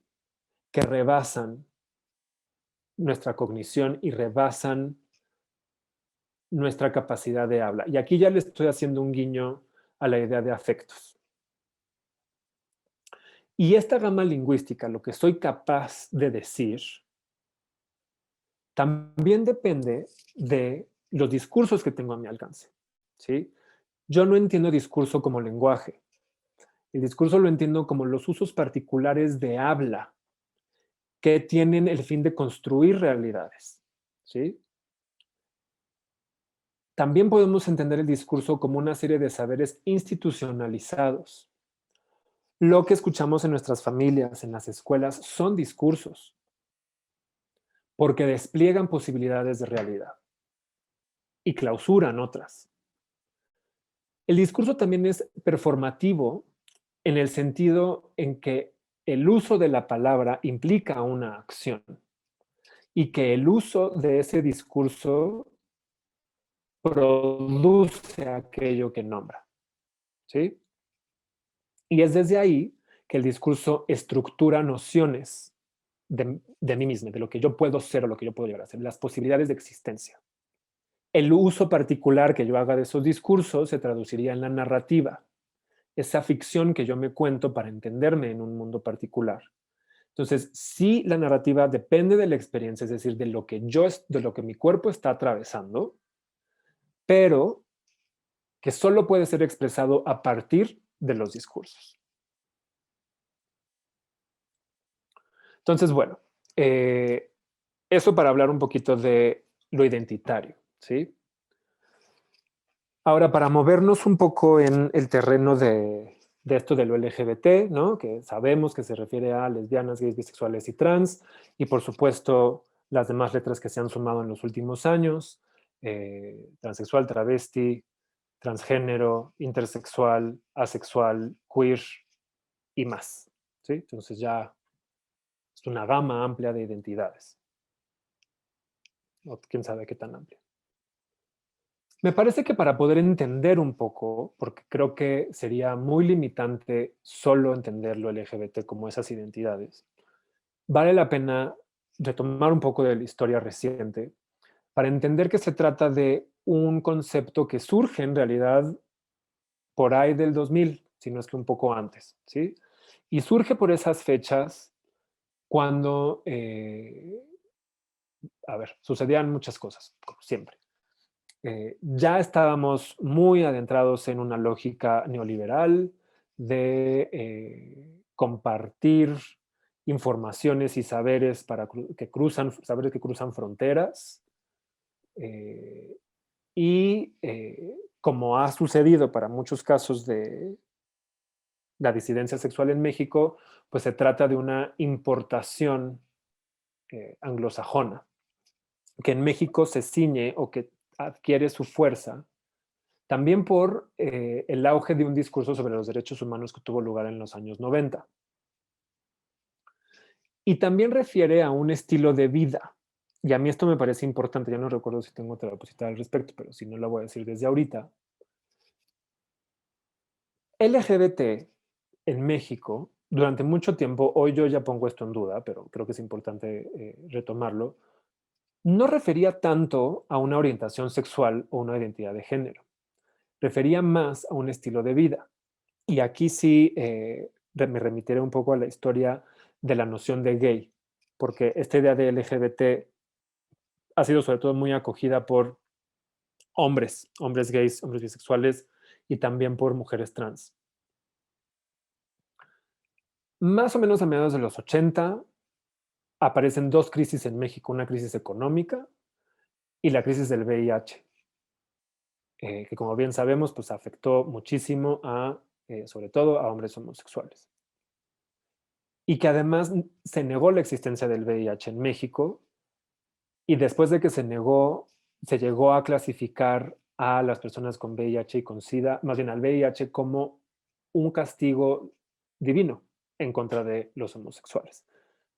que rebasan nuestra cognición y rebasan nuestra capacidad de habla. Y aquí ya le estoy haciendo un guiño a la idea de afectos. Y esta gama lingüística, lo que soy capaz de decir, también depende de los discursos que tengo a mi alcance, ¿sí? Yo no entiendo discurso como lenguaje. El discurso lo entiendo como los usos particulares de habla que tienen el fin de construir realidades, ¿sí? También podemos entender el discurso como una serie de saberes institucionalizados. Lo que escuchamos en nuestras familias, en las escuelas, son discursos, porque despliegan posibilidades de realidad y clausuran otras. El discurso también es performativo en el sentido en que el uso de la palabra implica una acción y que el uso de ese discurso produce aquello que nombra, ¿sí? Y es desde ahí que el discurso estructura nociones de mí mismo, de lo que yo puedo ser o lo que yo puedo llegar a ser, las posibilidades de existencia. El uso particular que yo haga de esos discursos se traduciría en la narrativa, esa ficción que yo me cuento para entenderme en un mundo particular. Entonces, sí, la narrativa depende de la experiencia, es decir, de lo que de lo que mi cuerpo está atravesando, pero que solo puede ser expresado a partir de los discursos. Entonces, bueno, eso para hablar un poquito de lo identitario, ¿sí? Ahora, para movernos un poco en el terreno de esto de lo LGBT, ¿no? Que sabemos que se refiere a lesbianas, gays, bisexuales y trans, y por supuesto las demás letras que se han sumado en los últimos años, transexual, travesti, transgénero, intersexual, asexual, queer y más, ¿sí? Entonces ya es una gama amplia de identidades. O quién sabe qué tan amplia. Me parece que para poder entender un poco, porque creo que sería muy limitante solo entender lo LGBT como esas identidades, vale la pena retomar un poco de la historia reciente para entender que se trata de un concepto que surge en realidad por ahí del 2000, si no es que un poco antes, ¿sí? Y surge por esas fechas cuando, a ver, sucedían muchas cosas, como siempre. Ya estábamos muy adentrados en una lógica neoliberal de compartir informaciones y saberes saberes que cruzan fronteras. Y como ha sucedido para muchos casos de la disidencia sexual en México, pues se trata de una importación anglosajona, que en México se ciñe o que adquiere su fuerza también por el auge de un discurso sobre los derechos humanos que tuvo lugar en los años 90. Y también refiere a un estilo de vida. Y a mí esto me parece importante, ya no recuerdo si tengo otra diapositiva al respecto, pero si no la voy a decir desde ahorita. LGBT en México, durante mucho tiempo, hoy yo ya pongo esto en duda, pero creo que es importante retomarlo, no refería tanto a una orientación sexual o una identidad de género. Refería más a un estilo de vida. Y aquí sí me remitiré un poco a la historia de la noción de gay, porque esta idea de LGBT ha sido sobre todo muy acogida por hombres gays, hombres bisexuales y también por mujeres trans. Más o menos a mediados de los 80 aparecen dos crisis en México, una crisis económica y la crisis del VIH, que como bien sabemos, pues afectó muchísimo sobre todo a hombres homosexuales. Y que además se negó la existencia del VIH en México y después de que se negó, se llegó a clasificar a las personas con VIH y con SIDA, más bien al VIH como un castigo divino en contra de los homosexuales.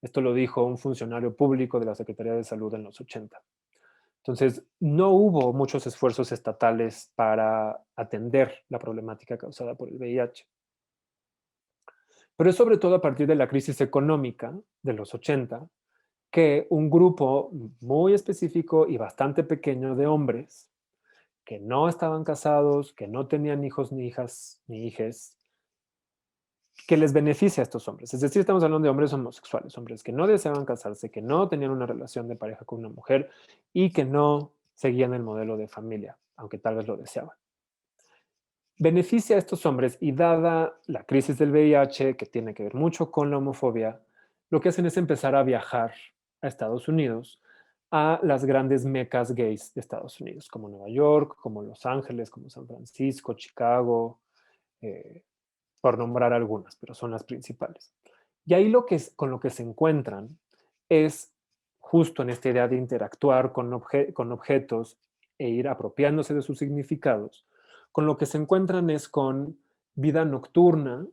Esto lo dijo un funcionario público de la Secretaría de Salud en los 80. Entonces, no hubo muchos esfuerzos estatales para atender la problemática causada por el VIH. Pero es sobre todo a partir de la crisis económica de los 80 que un grupo muy específico y bastante pequeño de hombres que no estaban casados, que no tenían hijos ni hijas ni hijes, que les beneficia a estos hombres. Es decir, estamos hablando de hombres homosexuales, hombres que no deseaban casarse, que no tenían una relación de pareja con una mujer y que no seguían el modelo de familia, aunque tal vez lo deseaban. Beneficia a estos hombres y dada la crisis del VIH, que tiene que ver mucho con la homofobia, lo que hacen es empezar a viajar a Estados Unidos, a las grandes mecas gays de Estados Unidos, como Nueva York, como Los Ángeles, como San Francisco, Chicago, por nombrar algunas, pero son las principales. Y ahí con lo que se encuentran es justo en esta idea de interactuar con objetos e ir apropiándose de sus significados, con lo que se encuentran es con vida nocturna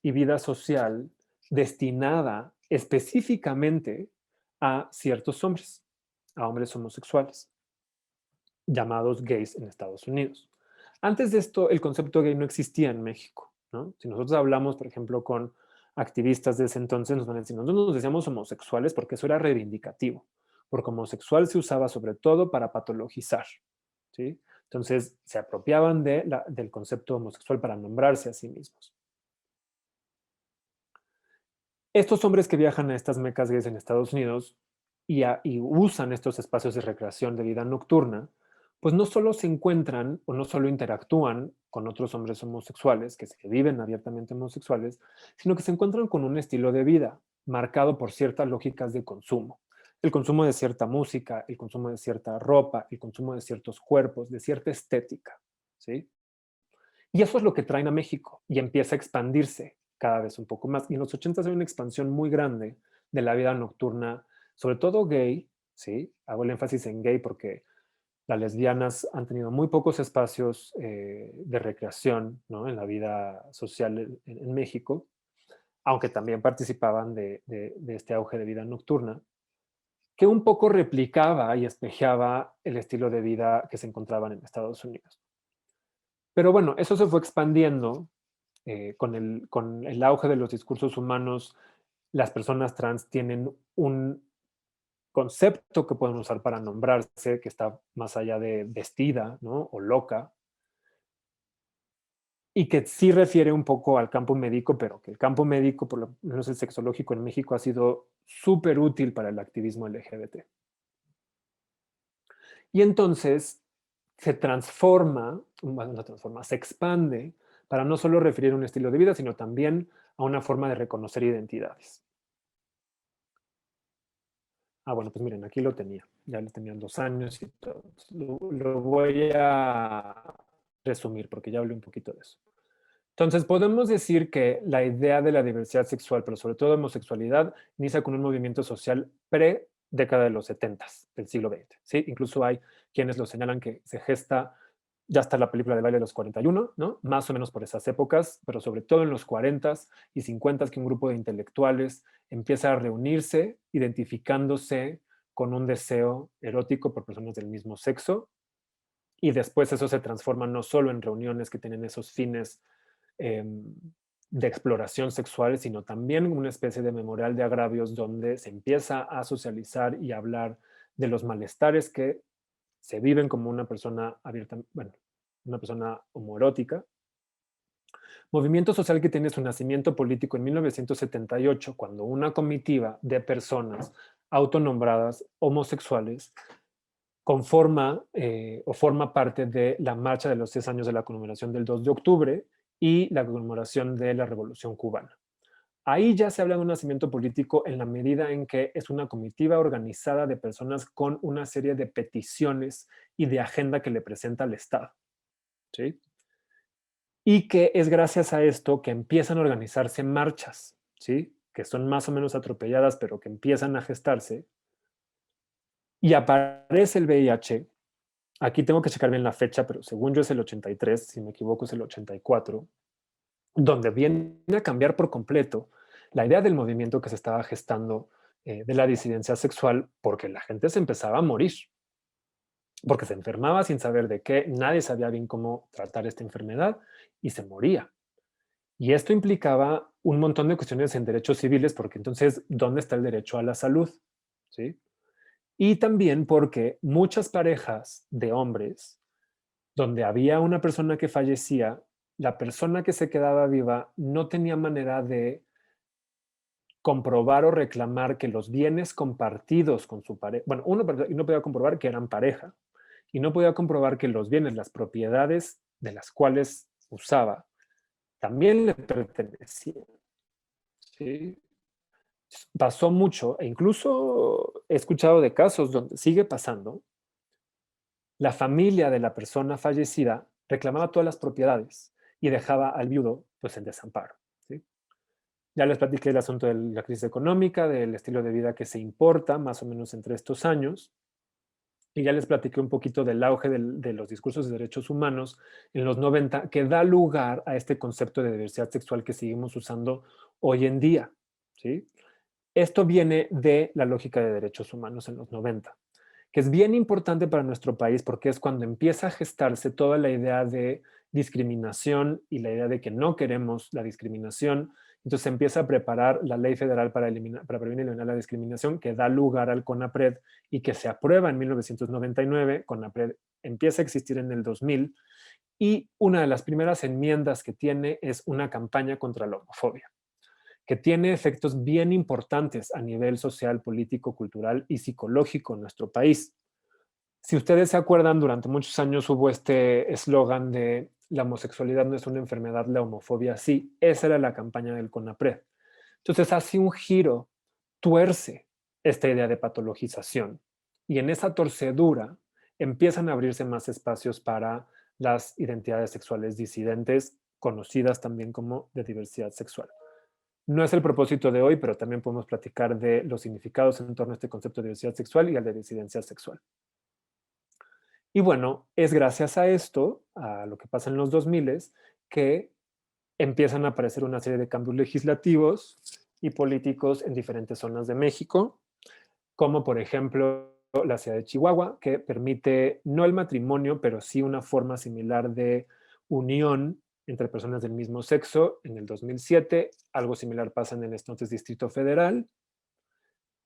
y vida social destinada específicamente a ciertos hombres, a hombres homosexuales, llamados gays en Estados Unidos. Antes de esto, el concepto gay no existía en México, ¿no? Si nosotros hablamos, por ejemplo, con activistas de ese entonces, nos van a decir, nosotros nos decíamos homosexuales porque eso era reivindicativo, porque homosexual se usaba sobre todo para patologizar, ¿sí? Entonces, se apropiaban del concepto homosexual para nombrarse a sí mismos. Estos hombres que viajan a estas mecas gays en Estados Unidos y usan estos espacios de recreación de vida nocturna, pues no solo se encuentran o no solo interactúan con otros hombres homosexuales que viven abiertamente homosexuales, sino que se encuentran con un estilo de vida marcado por ciertas lógicas de consumo. El consumo de cierta música, el consumo de cierta ropa, el consumo de ciertos cuerpos, de cierta estética, ¿sí? Y eso es lo que traen a México y empieza a expandirse cada vez un poco más. Y en los 80 hay una expansión muy grande de la vida nocturna, sobre todo gay, ¿sí? Hago el énfasis en gay porque las lesbianas han tenido muy pocos espacios de recreación, ¿no? En la vida social en México, aunque también participaban de este auge de vida nocturna, que un poco replicaba y espejeaba el estilo de vida que se encontraban en Estados Unidos. Pero bueno, eso se fue expandiendo con el auge de los discursos humanos. Las personas trans tienen un concepto que pueden usar para nombrarse, que está más allá de vestida, ¿no? O loca, y que sí refiere un poco al campo médico, pero que el campo médico, por lo menos el sexológico en México, ha sido súper útil para el activismo LGBT. Y entonces se transforma, se expande para no solo referir a un estilo de vida, sino también a una forma de reconocer identidades. Bueno, pues miren, aquí lo tenía. Ya lo tenían 2 años y todo. Lo voy a resumir porque ya hablé un poquito de eso. Entonces, podemos decir que la idea de la diversidad sexual, pero sobre todo homosexualidad, inicia con un movimiento social pre-década de los 70 del siglo XX. ¿Sí? Incluso hay quienes lo señalan que se gesta, ya está la película de baile de los 41, ¿no? Más o menos por esas épocas, pero sobre todo en los 40 y 50 que un grupo de intelectuales empieza a reunirse identificándose con un deseo erótico por personas del mismo sexo, y después eso se transforma no solo en reuniones que tienen esos fines de exploración sexual, sino también una especie de memorial de agravios donde se empieza a socializar y hablar de los malestares que se viven como una persona abierta, bueno, una persona homoerótica. Movimiento social que tiene su nacimiento político en 1978, cuando una comitiva de personas autonombradas homosexuales conforma o forma parte de la marcha de los 10 años de la conmemoración del 2 de octubre y la conmemoración de la Revolución Cubana. Ahí ya se habla de un nacimiento político en la medida en que es una comitiva organizada de personas con una serie de peticiones y de agenda que le presenta al Estado, ¿sí? Y que es gracias a esto que empiezan a organizarse marchas, ¿sí? Que son más o menos atropelladas, pero que empiezan a gestarse. Y aparece el VIH. Aquí tengo que checar bien la fecha, pero según yo es el 83, si me equivoco es el 84, donde viene a cambiar por completo la idea del movimiento que se estaba gestando de la disidencia sexual, porque la gente se empezaba a morir, porque se enfermaba sin saber de qué, nadie sabía bien cómo tratar esta enfermedad y se moría. Y esto implicaba un montón de cuestiones en derechos civiles, porque entonces, ¿dónde está el derecho a la salud? ¿Sí? Y también porque muchas parejas de hombres, donde había una persona que fallecía, la persona que se quedaba viva no tenía manera de comprobar o reclamar que los bienes compartidos con su pareja, bueno, uno no podía comprobar que eran pareja y no podía comprobar que los bienes, las propiedades de las cuales usaba, también le pertenecían. ¿Sí? Pasó mucho e incluso he escuchado de casos donde sigue pasando. La familia de la persona fallecida reclamaba todas las propiedades y dejaba al viudo pues en desamparo. ¿Sí? Ya les platiqué el asunto de la crisis económica, del estilo de vida que se importa más o menos entre estos años. y ya les platiqué un poquito del auge de los discursos de derechos humanos en los 90, que da lugar a este concepto de diversidad sexual que seguimos usando hoy en día, ¿sí? Esto viene de la lógica de derechos humanos en los 90, que es bien importante para nuestro país porque es cuando empieza a gestarse toda la idea de discriminación y la idea de que no queremos la discriminación. Entonces se empieza a preparar la ley federal para prevenir y eliminar la discriminación, que da lugar al CONAPRED y que se aprueba en 1999. CONAPRED empieza a existir en el 2000 y una de las primeras enmiendas que tiene es una campaña contra la homofobia, que tiene efectos bien importantes a nivel social, político, cultural y psicológico en nuestro país. Si ustedes se acuerdan, durante muchos años hubo este eslogan de la homosexualidad no es una enfermedad, la homofobia sí. Esa era la campaña del CONAPRED. Entonces hace un giro, tuerce esta idea de patologización. Y en esa torcedura empiezan a abrirse más espacios para las identidades sexuales disidentes, conocidas también como de diversidad sexual. No es el propósito de hoy, pero también podemos platicar de los significados en torno a este concepto de diversidad sexual y al de disidencia sexual. Y bueno, es gracias a esto, a lo que pasa en los 2000, que empiezan a aparecer una serie de cambios legislativos y políticos en diferentes zonas de México, como por ejemplo la ciudad de Chihuahua, que permite no el matrimonio, pero sí una forma similar de unión entre personas del mismo sexo en el 2007. Algo similar pasa en el entonces Distrito Federal.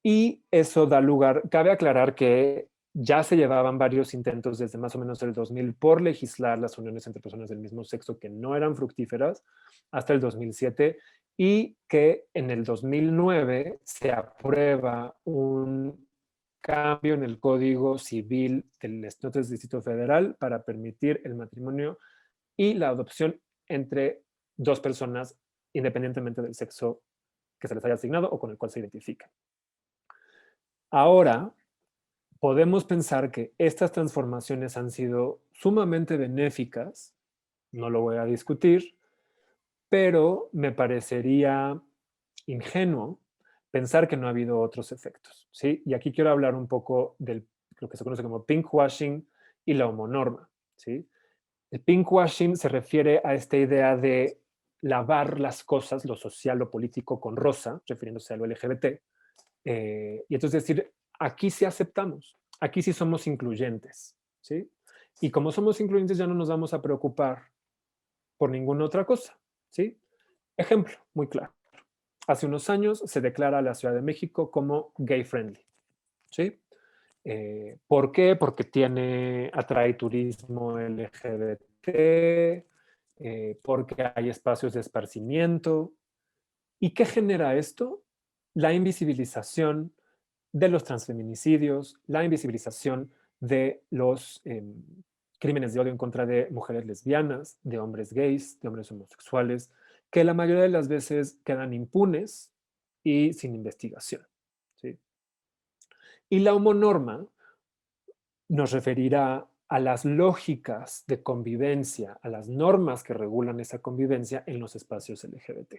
Y eso da lugar, cabe aclarar que ya se llevaban varios intentos desde más o menos el 2000 por legislar las uniones entre personas del mismo sexo que no eran fructíferas hasta el 2007, y que en el 2009 se aprueba un cambio en el Código Civil del Distrito Federal para permitir el matrimonio y la adopción entre dos personas independientemente del sexo que se les haya asignado o con el cual se identifican. Ahora, podemos pensar que estas transformaciones han sido sumamente benéficas, no lo voy a discutir, pero me parecería ingenuo pensar que no ha habido otros efectos, ¿sí? Y aquí quiero hablar un poco de lo que se conoce como pinkwashing y la homonorma, ¿sí? El pinkwashing se refiere a esta idea de lavar las cosas, lo social, lo político, con rosa, refiriéndose a lo LGBT, y entonces decir, aquí sí aceptamos, aquí sí somos incluyentes, ¿sí? Y como somos incluyentes ya no nos vamos a preocupar por ninguna otra cosa, ¿sí? Ejemplo muy claro. Hace unos años se declara a la Ciudad de México como gay friendly, ¿sí? ¿Por qué? Porque atrae turismo LGBT, porque hay espacios de esparcimiento. ¿Y qué genera esto? La invisibilización de los transfeminicidios, la invisibilización de los crímenes de odio en contra de mujeres lesbianas, de hombres gays, de hombres homosexuales, que la mayoría de las veces quedan impunes y sin investigación, ¿sí? Y la homonorma nos referirá a las lógicas de convivencia, a las normas que regulan esa convivencia en los espacios LGBT.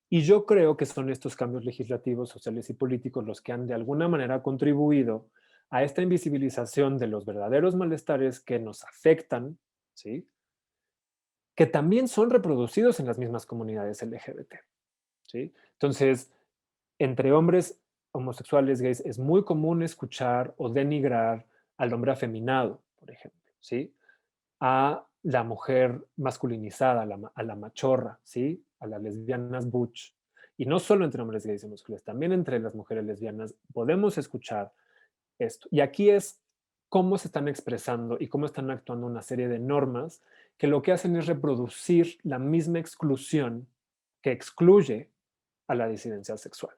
Y yo creo que son estos cambios legislativos, sociales y políticos los que han de alguna manera contribuido a esta invisibilización de los verdaderos malestares que nos afectan, ¿sí? Que también son reproducidos en las mismas comunidades LGBT, ¿sí? Entonces, entre hombres homosexuales gays es muy común escuchar o denigrar al hombre afeminado, por ejemplo, ¿sí? A la mujer masculinizada, a la machorra, ¿sí? A las lesbianas butch. Y no solo entre hombres gays y homosexuales, también entre las mujeres lesbianas podemos escuchar esto. Y aquí es cómo se están expresando y cómo están actuando una serie de normas que lo que hacen es reproducir la misma exclusión que excluye a la disidencia sexual.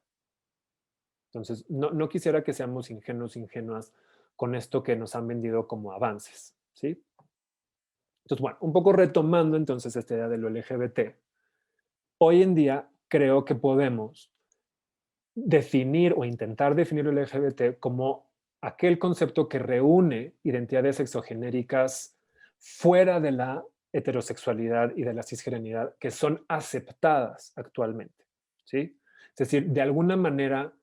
Entonces, no quisiera que seamos ingenuos, ingenuas con esto que nos han vendido como avances, ¿sí? Entonces, bueno, un poco retomando entonces esta idea de lo LGBT, hoy en día creo que podemos definir o intentar definir lo LGBT como aquel concepto que reúne identidades sexogenéricas fuera de la heterosexualidad y de la cisgeneridad que son aceptadas actualmente, ¿sí? Es decir, de alguna manera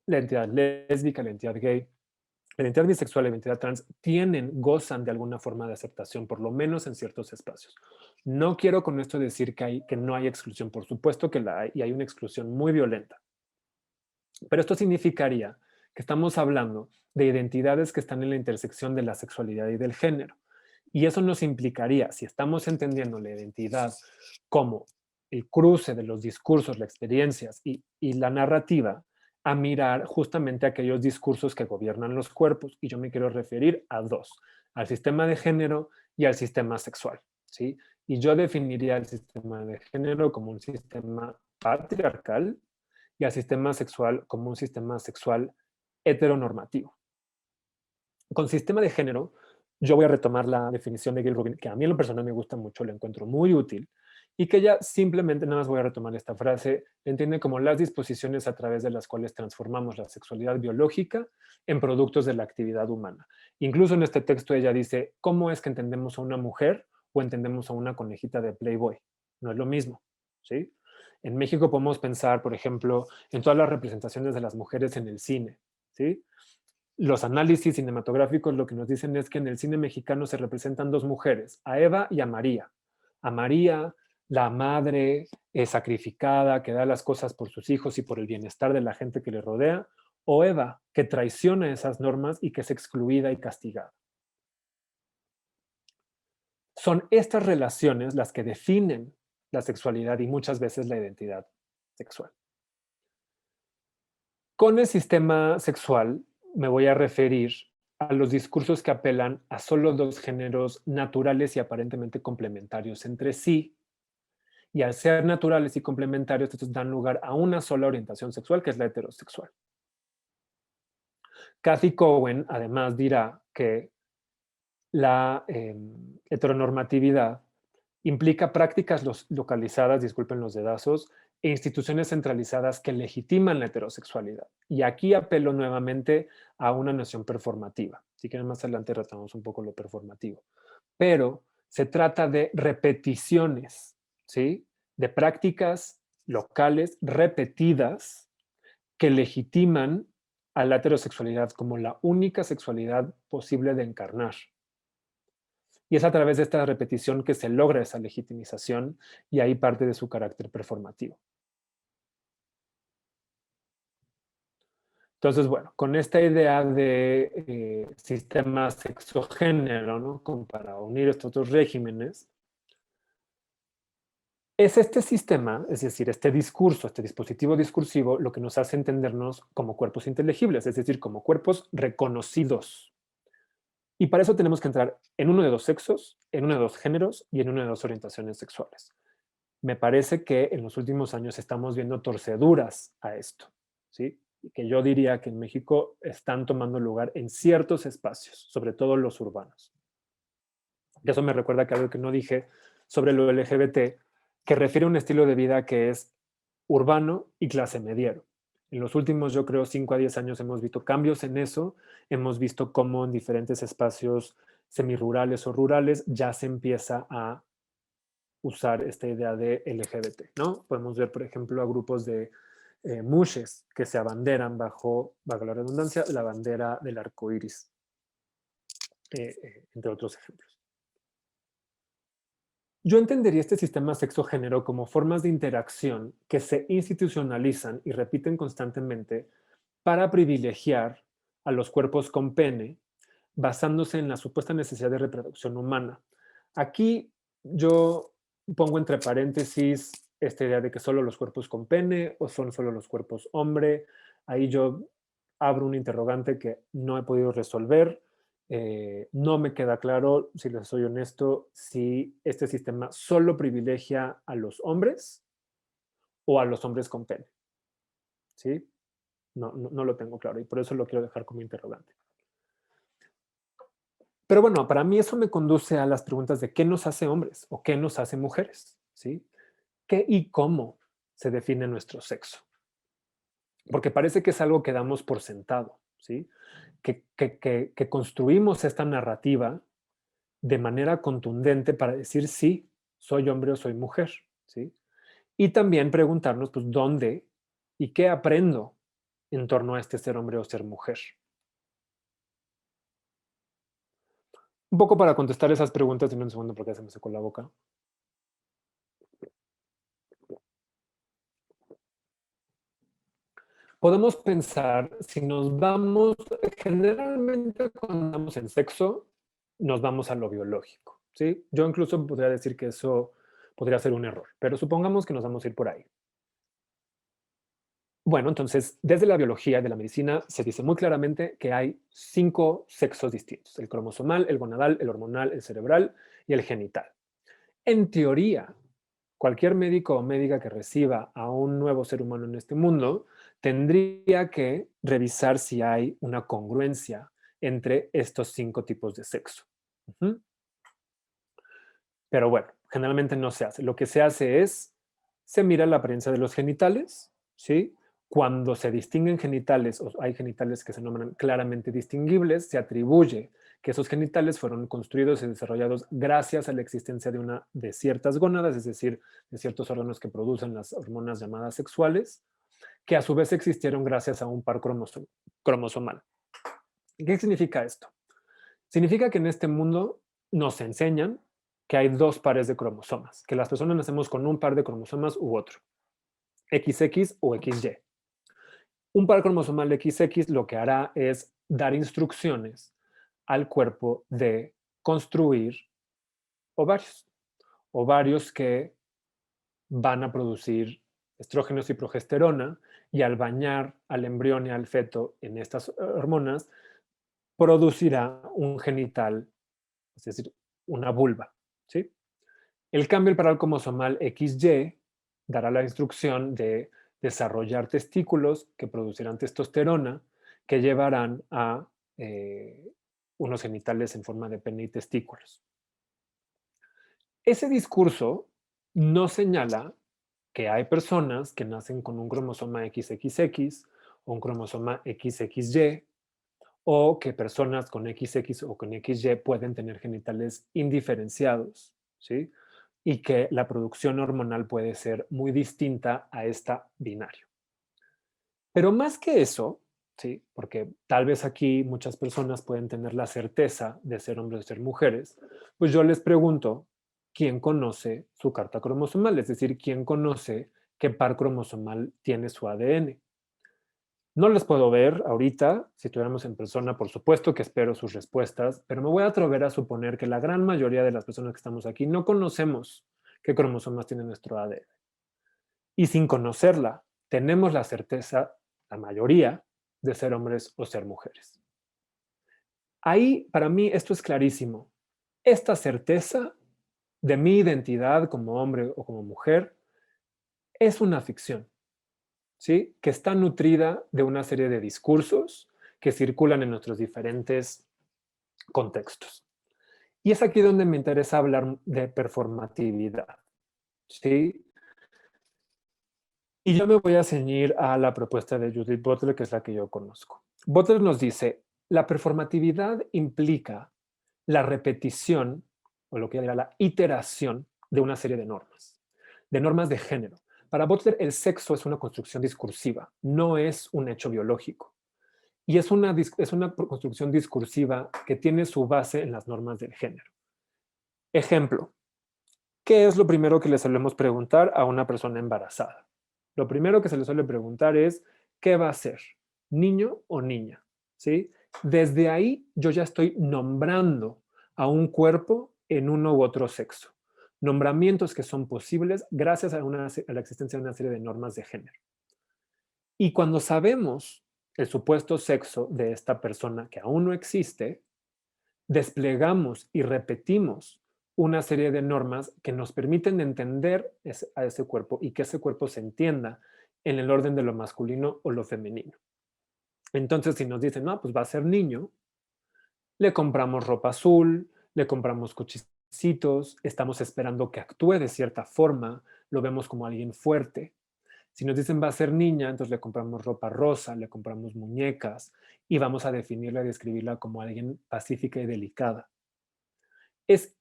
la identidad lésbica, la identidad gay, la identidad bisexual y la identidad trans gozan de alguna forma de aceptación, por lo menos en ciertos espacios. No quiero con esto decir que no hay exclusión, por supuesto que la hay, y hay una exclusión muy violenta. Pero esto significaría que estamos hablando de identidades que están en la intersección de la sexualidad y del género. Y eso nos implicaría, si estamos entendiendo la identidad como el cruce de los discursos, las experiencias y la narrativa, a mirar justamente aquellos discursos que gobiernan los cuerpos. Y yo me quiero referir a dos, al sistema de género y al sistema sexual, ¿sí? Y yo definiría el sistema de género como un sistema patriarcal y al sistema sexual como un sistema sexual heteronormativo. Con sistema de género, yo voy a retomar la definición de Gail Rubin, que a mí en lo personal me gusta mucho, la encuentro muy útil, y que ya simplemente, nada más voy a retomar esta frase, entiende como las disposiciones a través de las cuales transformamos la sexualidad biológica en productos de la actividad humana. Incluso en este texto ella dice, ¿cómo es que entendemos a una mujer o entendemos a una conejita de Playboy? No es lo mismo, ¿sí? En México podemos pensar, por ejemplo, en todas las representaciones de las mujeres en el cine, ¿sí? Los análisis cinematográficos lo que nos dicen es que en el cine mexicano se representan dos mujeres, a Eva y a María. A María, la madre sacrificada, que da las cosas por sus hijos y por el bienestar de la gente que le rodea, o Eva, que traiciona esas normas y que es excluida y castigada. Son estas relaciones las que definen la sexualidad y muchas veces la identidad sexual. Con el sistema sexual me voy a referir a los discursos que apelan a solo dos géneros naturales y aparentemente complementarios entre sí. Y al ser naturales y complementarios, estos dan lugar a una sola orientación sexual, que es la heterosexual. Cathy Cohen además dirá que la heteronormatividad implica prácticas localizadas, disculpen los dedazos, e instituciones centralizadas que legitiman la heterosexualidad. Y aquí apelo nuevamente a una noción performativa. Si quieren más adelante retomamos un poco lo performativo. Pero se trata de repeticiones, ¿sí? De prácticas locales repetidas que legitiman a la heterosexualidad como la única sexualidad posible de encarnar. Y es a través de esta repetición que se logra esa legitimización y ahí parte de su carácter performativo. Entonces, bueno, con esta idea de sistema sexogénero, ¿no? Como para unir estos dos regímenes, es este sistema, es decir, este discurso, este dispositivo discursivo, lo que nos hace entendernos como cuerpos inteligibles, es decir, como cuerpos reconocidos. Y para eso tenemos que entrar en uno de dos sexos, en uno de dos géneros y en una de dos orientaciones sexuales. Me parece que en los últimos años estamos viendo torceduras a esto, ¿sí? Y que yo diría que en México están tomando lugar en ciertos espacios, sobre todo los urbanos. Y eso me recuerda que algo que no dije sobre lo LGBT, que refiere a un estilo de vida que es urbano y clase mediero. En los últimos, yo creo, 5 a 10 años hemos visto cambios en eso. Hemos visto cómo en diferentes espacios semirurales o rurales ya se empieza a usar esta idea de LGBT, ¿no? Podemos ver, por ejemplo, a grupos de mushes que se abanderan bajo la redundancia, la bandera del arco iris, entre otros ejemplos. Yo entendería este sistema sexo-género como formas de interacción que se institucionalizan y repiten constantemente para privilegiar a los cuerpos con pene, basándose en la supuesta necesidad de reproducción humana. Aquí yo pongo entre paréntesis esta idea de que solo los cuerpos con pene o son solo los cuerpos hombre. Ahí yo abro un interrogante que no he podido resolver. No me queda claro, si les soy honesto, si este sistema solo privilegia a los hombres o a los hombres con pene. ¿Sí? No lo tengo claro y por eso lo quiero dejar como interrogante. Pero bueno, para mí eso me conduce a las preguntas de qué nos hace hombres o qué nos hace mujeres, ¿sí? ¿Qué y cómo se define nuestro sexo? Porque parece que es algo que damos por sentado, ¿sí? Que construimos esta narrativa de manera contundente para decir sí, soy hombre o soy mujer, ¿sí? Y también preguntarnos, pues, ¿dónde y qué aprendo en torno a este ser hombre o ser mujer? Un poco para contestar esas preguntas, en un segundo porque se me secó la boca. Podemos pensar, si nos vamos, generalmente cuando estamos en sexo, nos vamos a lo biológico, ¿sí? Yo incluso podría decir que eso podría ser un error, pero supongamos que nos vamos a ir por ahí. Bueno, entonces, desde la biología de la medicina se dice muy claramente que hay 5 sexos distintos: el cromosomal, el gonadal, el hormonal, el cerebral y el genital. En teoría, cualquier médico o médica que reciba a un nuevo ser humano en este mundo tendría que revisar si hay una congruencia entre estos 5 tipos de sexo. Ujú. Pero bueno, generalmente no se hace. Lo que se hace es, se mira la apariencia de los genitales, ¿sí? Cuando se distinguen genitales o hay genitales que se nombran claramente distinguibles, se atribuye que esos genitales fueron construidos y desarrollados gracias a la existencia de ciertas gónadas, es decir, de ciertos órganos que producen las hormonas llamadas sexuales, que a su vez existieron gracias a un par cromosomal. ¿Qué significa esto? Significa que en este mundo nos enseñan que hay 2 pares de cromosomas, que las personas nacemos con un par de cromosomas u otro, XX o XY. Un par cromosomal XX lo que hará es dar instrucciones al cuerpo de construir ovarios. Ovarios que van a producir estrógenos y progesterona, y al bañar al embrión y al feto en estas hormonas, producirá un genital, es decir, una vulva, ¿sí? El cambio para el cromosomal XY dará la instrucción de desarrollar testículos que producirán testosterona, que llevarán a unos genitales en forma de pene y testículos. Ese discurso no señala que hay personas que nacen con un cromosoma XXX o un cromosoma XXY, o que personas con XX o con XY pueden tener genitales indiferenciados, ¿sí? Y que la producción hormonal puede ser muy distinta a esta binario. Pero más que eso, ¿sí? Porque tal vez aquí muchas personas pueden tener la certeza de ser hombres o ser mujeres, pues yo les pregunto, ¿quién conoce su carta cromosomal? Es decir, ¿quién conoce qué par cromosomal tiene su ADN? No les puedo ver ahorita, si estuviéramos en persona, por supuesto que espero sus respuestas, pero me voy a atrever a suponer que la gran mayoría de las personas que estamos aquí no conocemos qué cromosomas tiene nuestro ADN. Y sin conocerla, tenemos la certeza, la mayoría, de ser hombres o ser mujeres. Ahí, para mí, esto es clarísimo. Esta certeza de mi identidad como hombre o como mujer es una ficción, ¿sí? Que está nutrida de una serie de discursos que circulan en nuestros diferentes contextos. Y es aquí donde me interesa hablar de performatividad, ¿sí? Y yo me voy a ceñir a la propuesta de Judith Butler, que es la que yo conozco. Butler nos dice, la performatividad implica la repetición, o lo que ella dirá la iteración, de una serie de normas de género. Para Butler, el sexo es una construcción discursiva, no es un hecho biológico. Y es una construcción discursiva que tiene su base en las normas del género. Ejemplo, ¿qué es lo primero que le solemos preguntar a una persona embarazada? Lo primero que se le suele preguntar es, ¿qué va a ser? ¿Niño o niña? ¿Sí? Desde ahí yo ya estoy nombrando a un cuerpo en uno u otro sexo. Nombramientos que son posibles gracias a la existencia de una serie de normas de género. Y cuando sabemos el supuesto sexo de esta persona que aún no existe, desplegamos y repetimos una serie de normas que nos permiten entender a ese cuerpo y que ese cuerpo se entienda en el orden de lo masculino o lo femenino. Entonces, si nos dicen, no, pues va a ser niño, le compramos ropa azul, le compramos cochecitos, estamos esperando que actúe de cierta forma, lo vemos como alguien fuerte. Si nos dicen va a ser niña, entonces le compramos ropa rosa, le compramos muñecas y vamos a definirla y describirla como alguien pacífica y delicada. Es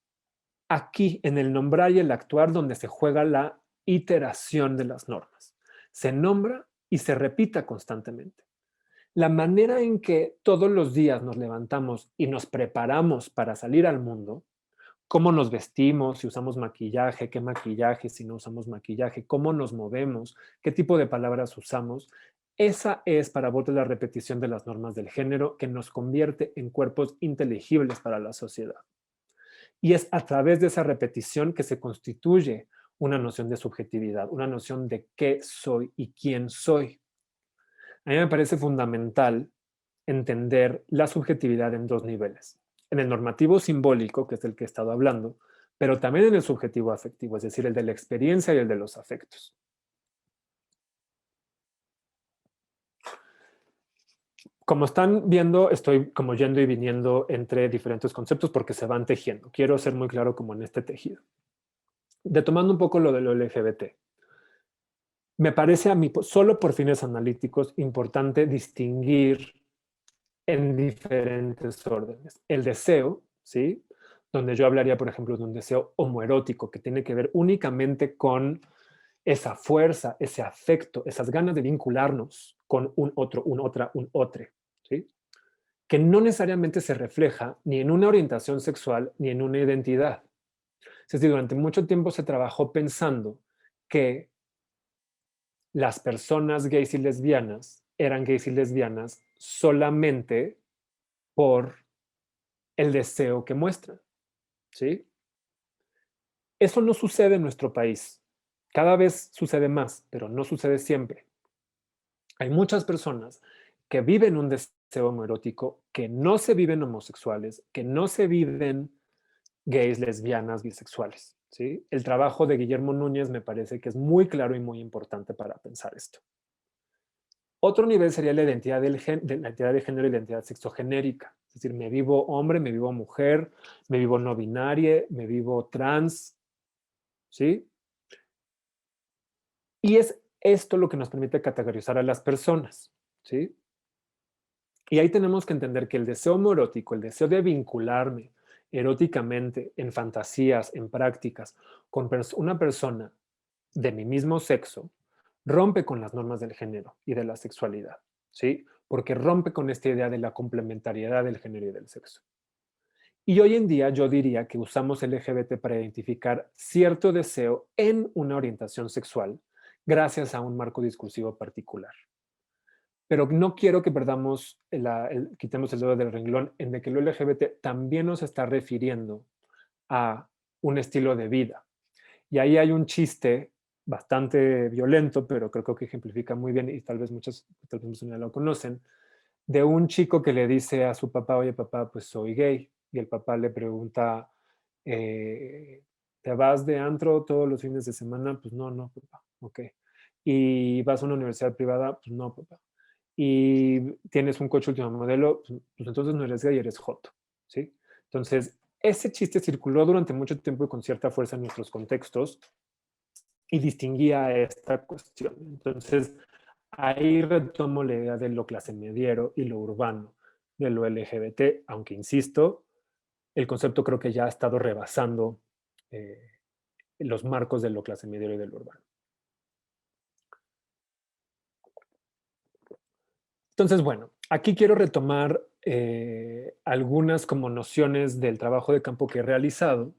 aquí, en el nombrar y el actuar, donde se juega la iteración de las normas. Se nombra y se repita constantemente. La manera en que todos los días nos levantamos y nos preparamos para salir al mundo, cómo nos vestimos, si usamos maquillaje, qué maquillaje, si no usamos maquillaje, cómo nos movemos, qué tipo de palabras usamos, esa es para Butler la repetición de las normas del género que nos convierte en cuerpos inteligibles para la sociedad. Y es a través de esa repetición que se constituye una noción de subjetividad, una noción de qué soy y quién soy. A mí me parece fundamental entender la subjetividad en dos niveles. En el normativo simbólico, que es del que he estado hablando, pero también en el subjetivo afectivo, es decir, el de la experiencia y el de los afectos. Como están viendo, estoy como yendo y viniendo entre diferentes conceptos porque se van tejiendo. Quiero ser muy claro como en este tejido. Retomando un poco lo de lo LGBT. Me parece a mí, solo por fines analíticos, importante distinguir en diferentes órdenes. El deseo, ¿sí? Donde yo hablaría, por ejemplo, de un deseo homoerótico que tiene que ver únicamente con esa fuerza, ese afecto, esas ganas de vincularnos con un otro, un otra, un otre, ¿sí? Que no necesariamente se refleja ni en una orientación sexual ni en una identidad. Es decir, durante mucho tiempo se trabajó pensando que las personas gays y lesbianas eran gays y lesbianas solamente por el deseo que muestran, ¿sí? Eso no sucede en nuestro país. Cada vez sucede más, pero no sucede siempre. Hay muchas personas que viven un deseo homoerótico, que no se viven homosexuales, que no se viven gays, lesbianas, bisexuales, ¿sí? El trabajo de Guillermo Núñez me parece que es muy claro y muy importante para pensar esto. Otro nivel sería la identidad, la identidad de género y la identidad sexogenérica. Es decir, me vivo hombre, me vivo mujer, me vivo no binaria, me vivo trans, ¿sí? Y es esto lo que nos permite categorizar a las personas, ¿sí? Y ahí tenemos que entender que el deseo homoerótico, el deseo de vincularme eróticamente en fantasías, en prácticas, con una persona de mi mismo sexo, rompe con las normas del género y de la sexualidad, ¿sí? Porque rompe con esta idea de la complementariedad del género y del sexo. Y hoy en día yo diría que usamos LGBT para identificar cierto deseo en una orientación sexual gracias a un marco discursivo particular. Pero no quiero que perdamos, quitemos el dedo del renglón en de que lo LGBT también nos está refiriendo a un estilo de vida. Y ahí hay un chiste bastante violento, pero creo que ejemplifica muy bien y tal vez muchas personas lo conocen, de un chico que le dice a su papá, oye papá, pues soy gay. Y el papá le pregunta, ¿te vas de antro todos los fines de semana? Pues no, papá, ok. ¿Y vas a una universidad privada? Pues no, papá. ¿Y tienes un coche último modelo? Pues entonces no eres gay, eres joto, ¿sí? Entonces, ese chiste circuló durante mucho tiempo y con cierta fuerza en nuestros contextos y distinguía esta cuestión. Entonces, ahí retomo la idea de lo clase mediero y lo urbano, de lo LGBT, aunque insisto, el concepto creo que ya ha estado rebasando los marcos de lo clase mediero y de lo urbano. Entonces, bueno, aquí quiero retomar algunas como nociones del trabajo de campo que he realizado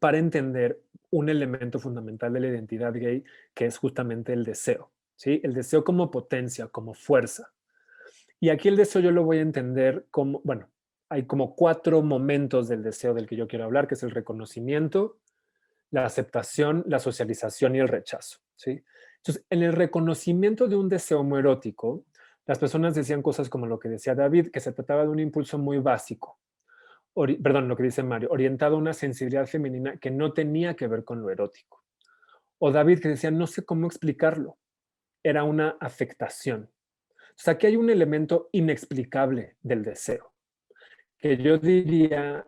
para entender un elemento fundamental de la identidad gay, que es justamente el deseo, ¿sí? El deseo como potencia, como fuerza. Y aquí el deseo yo lo voy a entender como, bueno, hay como 4 momentos del deseo del que yo quiero hablar, que es el reconocimiento, la aceptación, la socialización y el rechazo, ¿sí? Entonces, en el reconocimiento de un deseo homoerótico, las personas decían cosas como lo que decía David, que se trataba de un impulso muy básico, perdón, lo que dice Mario, orientado a una sensibilidad femenina que no tenía que ver con lo erótico. O David que decía, no sé cómo explicarlo, era una afectación. O sea, aquí hay un elemento inexplicable del deseo, que yo diría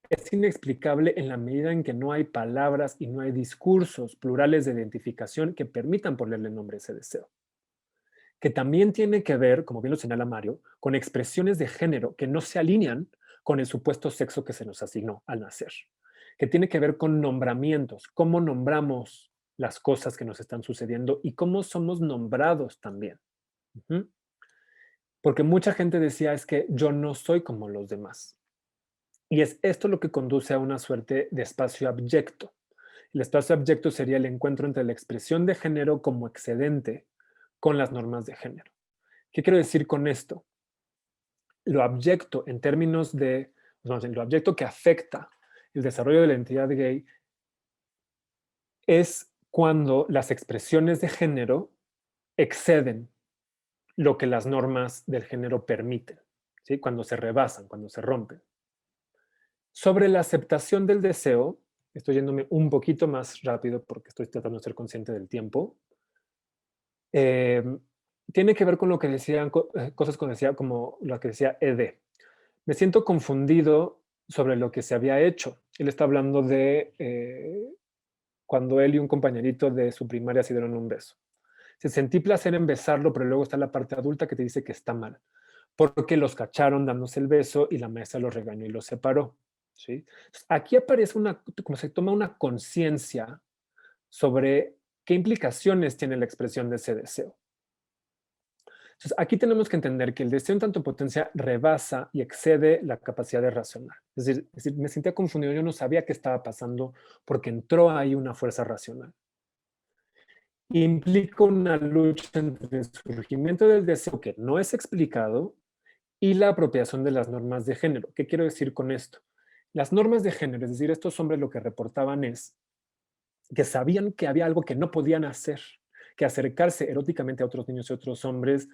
es inexplicable en la medida en que no hay palabras y no hay discursos plurales de identificación que permitan ponerle nombre a ese deseo. Que también tiene que ver, como bien lo señala Mario, con expresiones de género que no se alinean con el supuesto sexo que se nos asignó al nacer. Que tiene que ver con nombramientos, cómo nombramos las cosas que nos están sucediendo y cómo somos nombrados también. porque mucha gente decía es que yo no soy como los demás. Y es esto lo que conduce a una suerte de espacio abyecto. El espacio abyecto sería el encuentro entre la expresión de género como excedente con las normas de género. ¿Qué quiero decir con esto? Lo abyecto en términos de, lo abyecto que afecta el desarrollo de la identidad gay es cuando las expresiones de género exceden lo que las normas del género permiten, ¿sí? Cuando se rebasan, cuando se rompen. Sobre la aceptación del deseo, estoy yéndome un poquito más rápido porque estoy tratando de ser consciente del tiempo. Tiene que ver con lo que decían, cosas como lo que decía Ede. Me siento confundido sobre lo que se había hecho. Él está hablando de cuando él y un compañerito de su primaria se dieron un beso. Se sentí placer en besarlo, pero luego está la parte adulta que te dice que está mal, porque los cacharon dándose el beso y la maestra los regañó y los separó. ¿Sí? Aquí aparece como se toma una conciencia sobre qué implicaciones tiene la expresión de ese deseo. Entonces, aquí tenemos que entender que el deseo en tanto potencia rebasa y excede la capacidad de razonar. Es decir, me sentía confundido, yo no sabía qué estaba pasando porque entró ahí una fuerza racional. Implica una lucha entre el surgimiento del deseo que no es explicado y la apropiación de las normas de género. ¿Qué quiero decir con esto? Las normas de género, es decir, estos hombres lo que reportaban es que sabían que había algo que no podían hacer, que acercarse eróticamente a otros niños y otros hombres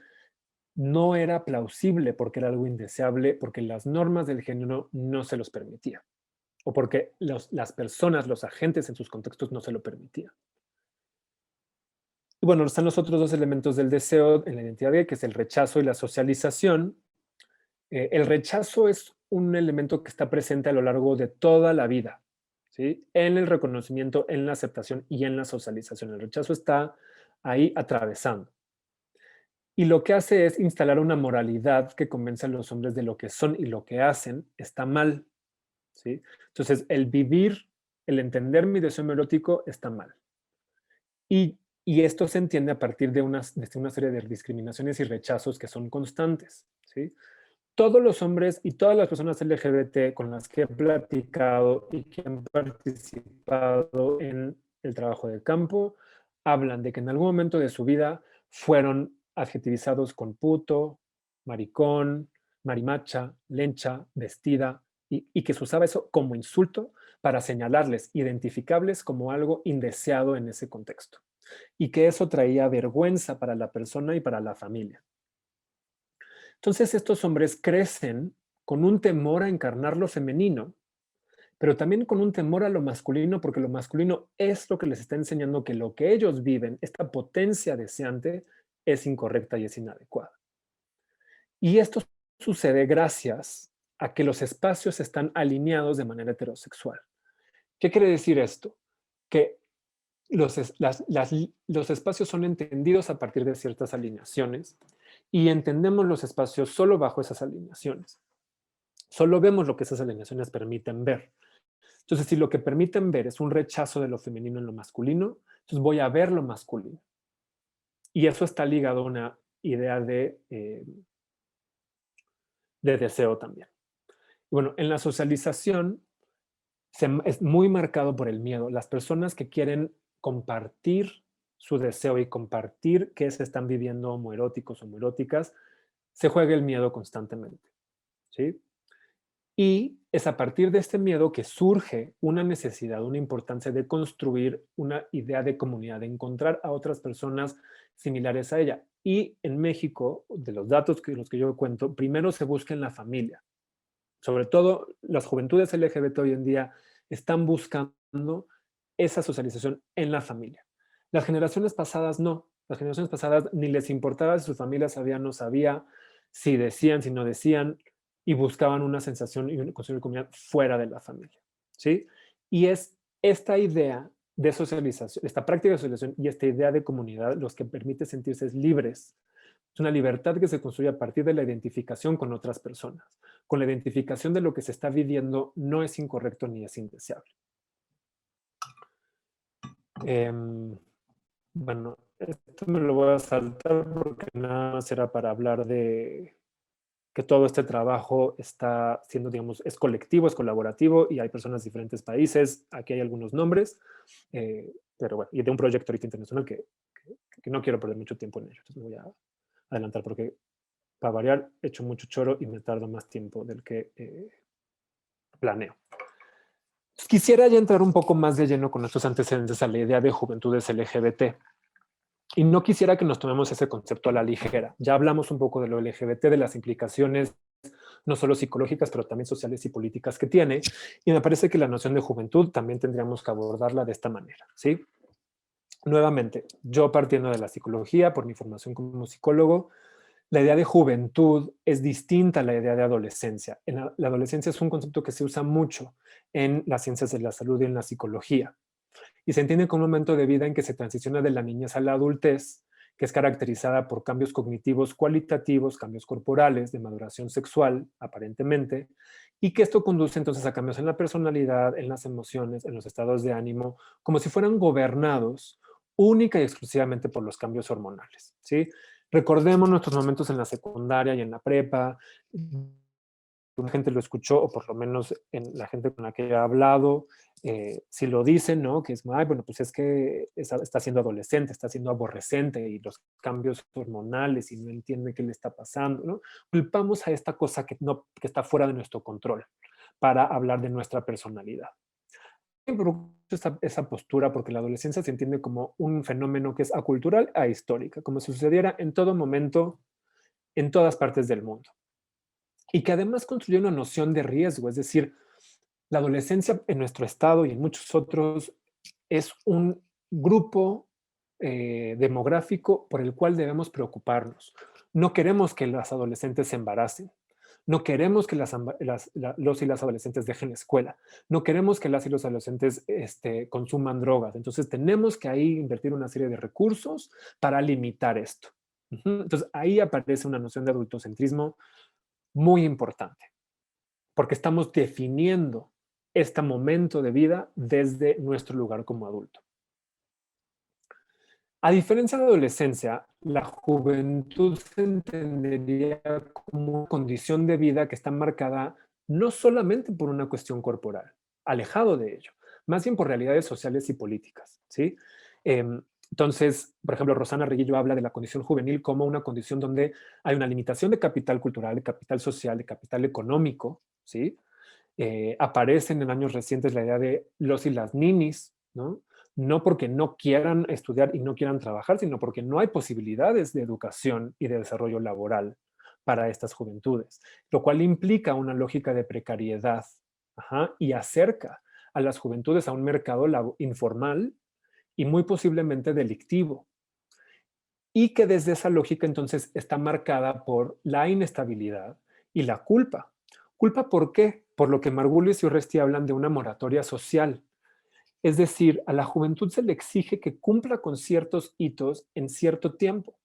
no era plausible porque era algo indeseable, porque las normas del género no se los permitían, o porque las personas, los agentes en sus contextos no se lo permitían. Y bueno, están los otros dos elementos del deseo en la identidad gay, que es el rechazo y la socialización. El rechazo es un elemento que está presente a lo largo de toda la vida, ¿sí? En el reconocimiento, en la aceptación y en la socialización. El rechazo está ahí atravesando. Y lo que hace es instalar una moralidad que convence a los hombres de lo que son y lo que hacen está mal, ¿sí? Entonces, el vivir, el entender mi deseo erótico está mal. Y esto se entiende a partir de una serie de discriminaciones y rechazos que son constantes, ¿sí? Todos los hombres y todas las personas LGBT con las que he platicado y que han participado en el trabajo de campo hablan de que en algún momento de su vida fueron adjetivizados con puto, maricón, marimacha, lencha, vestida, y que se usaba eso como insulto para señalarles, identificables como algo indeseado en ese contexto. Y que eso traía vergüenza para la persona y para la familia. Entonces estos hombres crecen con un temor a encarnar lo femenino, pero también con un temor a lo masculino, porque lo masculino es lo que les está enseñando que lo que ellos viven, esta potencia deseante, es incorrecta y es inadecuada. Y esto sucede gracias a que los espacios están alineados de manera heterosexual. ¿Qué quiere decir esto? Que los espacios son entendidos a partir de ciertas alineaciones y entendemos los espacios solo bajo esas alineaciones. Solo vemos lo que esas alineaciones permiten ver. Entonces, si lo que permiten ver es un rechazo de lo femenino en lo masculino, entonces voy a ver lo masculino. Y eso está ligado a una idea de deseo también. Y bueno, en la socialización es muy marcado por el miedo. Las personas que quieren compartir su deseo y compartir qué se están viviendo homoeróticos o homoeróticas, se juega el miedo constantemente, ¿sí? Y es a partir de este miedo que surge una necesidad, una importancia de construir una idea de comunidad, de encontrar a otras personas similares a ella. Y en México, de los datos que los que yo cuento, primero se busca en la familia. Sobre todo las juventudes LGBT hoy en día están buscando esa socialización en la familia. Las generaciones pasadas no. Las generaciones pasadas ni les importaba si su familia sabía o no sabía, si decían, si no decían, y buscaban una sensación y construir comunidad fuera de la familia, ¿sí? Y es esta idea de socialización, esta práctica de socialización y esta idea de comunidad los que permite sentirse libres. Es una libertad que se construye a partir de la identificación con otras personas. Con la identificación de lo que se está viviendo no es incorrecto ni es indeseable. Bueno, esto me lo voy a saltar porque nada más era para hablar de que todo este trabajo está siendo, digamos, es colectivo, es colaborativo y hay personas de diferentes países. Aquí hay algunos nombres, pero bueno, y de un proyecto ahorita internacional que no quiero perder mucho tiempo en ello. Entonces me voy a adelantar porque, para variar, he hecho mucho choro y me tardo más tiempo del que planeo. Quisiera ya entrar un poco más de lleno con estos antecedentes a la idea de juventudes LGBT. Y no quisiera que nos tomemos ese concepto a la ligera. Ya hablamos un poco de lo LGBT, de las implicaciones no solo psicológicas, pero también sociales y políticas que tiene. Y me parece que la noción de juventud también tendríamos que abordarla de esta manera, ¿sí? Nuevamente, yo partiendo de la psicología, por mi formación como psicólogo, la idea de juventud es distinta a la idea de adolescencia. La adolescencia es un concepto que se usa mucho en las ciencias de la salud y en la psicología. Y se entiende como un momento de vida en que se transiciona de la niñez a la adultez, que es caracterizada por cambios cognitivos cualitativos, cambios corporales, de maduración sexual, aparentemente, y que esto conduce entonces a cambios en la personalidad, en las emociones, en los estados de ánimo, como si fueran gobernados única y exclusivamente por los cambios hormonales, ¿sí? Recordemos nuestros momentos en la secundaria y en la prepa. La gente lo escuchó, o por lo menos en la gente con la que he hablado, si lo dicen, ¿no? Que es, ay, bueno, pues es que está siendo adolescente, está siendo aborrecente y los cambios hormonales y no entiende qué le está pasando, ¿no? Culpamos a esta cosa que está fuera de nuestro control para hablar de nuestra personalidad. Esa postura porque la adolescencia se entiende como un fenómeno que es acultural e histórica, como si sucediera en todo momento, en todas partes del mundo. Y que además construye una noción de riesgo, es decir, la adolescencia en nuestro estado y en muchos otros es un grupo demográfico por el cual debemos preocuparnos. No queremos que las adolescentes se embaracen. No queremos que los y las adolescentes dejen la escuela. No queremos que las y los adolescentes consuman drogas. Entonces tenemos que ahí invertir una serie de recursos para limitar esto. Entonces ahí aparece una noción de adultocentrismo muy importante, porque estamos definiendo este momento de vida desde nuestro lugar como adulto. A diferencia de la adolescencia, la juventud se entendería como una condición de vida que está marcada no solamente por una cuestión corporal, alejado de ello, más bien por realidades sociales y políticas, ¿sí? Entonces, por ejemplo, Rosana Reguillo habla de la condición juvenil como una condición donde hay una limitación de capital cultural, de capital social, de capital económico, ¿sí? Aparecen en años recientes la idea de los y las ninis, ¿no? No porque no quieran estudiar y no quieran trabajar, sino porque no hay posibilidades de educación y de desarrollo laboral para estas juventudes, lo cual implica una lógica de precariedad, y acerca a las juventudes a un mercado informal y muy posiblemente delictivo. Y que desde esa lógica entonces está marcada por la inestabilidad y la culpa. ¿Culpa por qué? Por lo que Margulis y Urresti hablan de una moratoria social. Es decir, a la juventud se le exige que cumpla con ciertos hitos en cierto tiempo.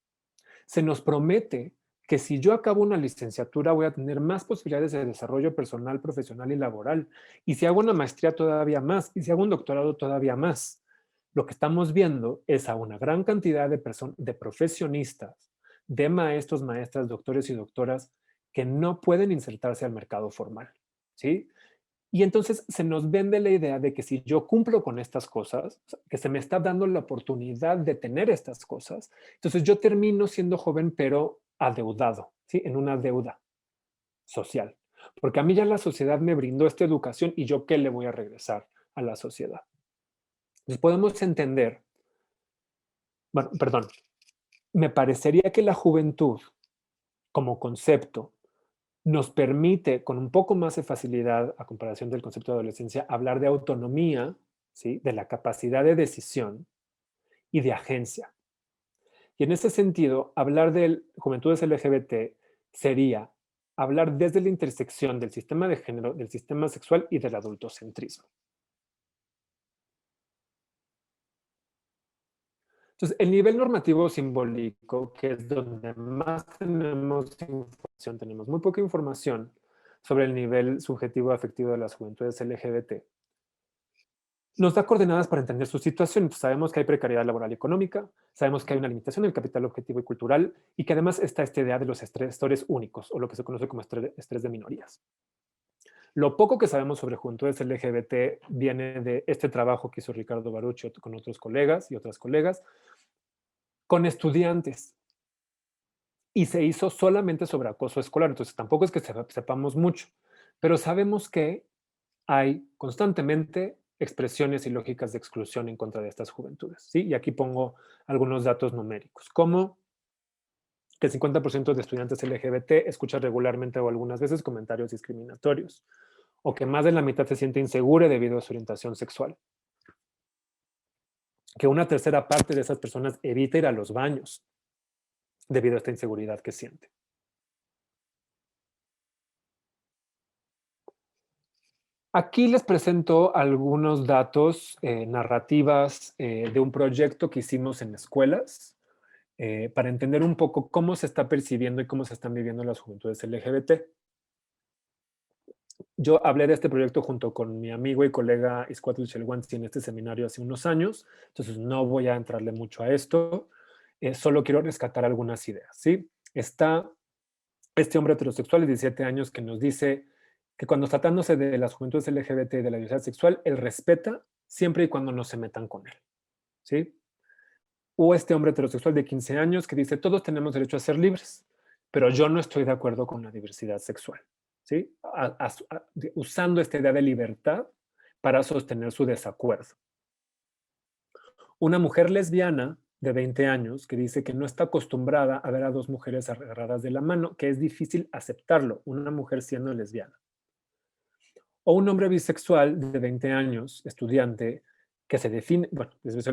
Se nos promete que si yo acabo una licenciatura voy a tener más posibilidades de desarrollo personal, profesional y laboral. Y si hago una maestría todavía más. Y si hago un doctorado todavía más. Lo que estamos viendo es a una gran cantidad de profesionistas, de maestros, maestras, doctores y doctoras que no pueden insertarse al mercado formal, ¿sí? Y entonces se nos vende la idea de que si yo cumplo con estas cosas, que se me está dando la oportunidad de tener estas cosas, entonces yo termino siendo joven pero adeudado, ¿sí? En una deuda social. Porque a mí ya la sociedad me brindó esta educación y yo qué le voy a regresar a la sociedad. Entonces podemos entender, bueno, perdón, me parecería que la juventud como concepto nos permite con un poco más de facilidad, a comparación del concepto de adolescencia, hablar de autonomía, ¿sí? De la capacidad de decisión y de agencia. Y en ese sentido, hablar de juventudes LGBT sería hablar desde la intersección del sistema de género, del sistema sexual y del adultocentrismo. Entonces, el nivel normativo simbólico, que es donde más tenemos información, tenemos muy poca información sobre el nivel subjetivo afectivo de las juventudes LGBT. nos da coordenadas para entender su situación. Entonces, sabemos que hay precariedad laboral y económica, sabemos que hay una limitación del capital objetivo y cultural y que además está esta idea de los estresores únicos o lo que se conoce como estrés de minorías. Lo poco que sabemos sobre juventudes LGBT viene de este trabajo que hizo Ricardo Baruch con otros colegas y otras colegas, con estudiantes. Y se hizo solamente sobre acoso escolar, entonces tampoco es que sepamos mucho, pero sabemos que hay constantemente expresiones y lógicas de exclusión en contra de estas juventudes, ¿sí? Y aquí pongo algunos datos numéricos, como que el 50% de estudiantes LGBT escucha regularmente o algunas veces comentarios discriminatorios, o que más de la mitad se siente insegura debido a su orientación sexual, que una tercera parte de esas personas evita ir a los baños debido a esta inseguridad que siente. Aquí les presento algunos datos, narrativas de un proyecto que hicimos en escuelas para entender un poco cómo se está percibiendo y cómo se están viviendo las juventudes LGBT. Yo hablé de este proyecto junto con mi amigo y colega Iscuatl Chelwanzi en este seminario hace unos años, entonces no voy a entrarle mucho a esto, solo quiero rescatar algunas ideas, ¿sí? Está este hombre heterosexual de 17 años que nos dice que cuando tratándose de las juventudes LGBT y de la diversidad sexual, él respeta siempre y cuando no se metan con él, ¿sí? O este hombre heterosexual de 15 años que dice, todos tenemos derecho a ser libres, pero yo no estoy de acuerdo con la diversidad sexual, ¿sí? Usando esta idea de libertad para sostener su desacuerdo. Una mujer lesbiana de 20 años que dice que no está acostumbrada a ver a dos mujeres agarradas de la mano, que es difícil aceptarlo, una mujer siendo lesbiana. O un hombre bisexual de 20 años, estudiante, que se define, bueno,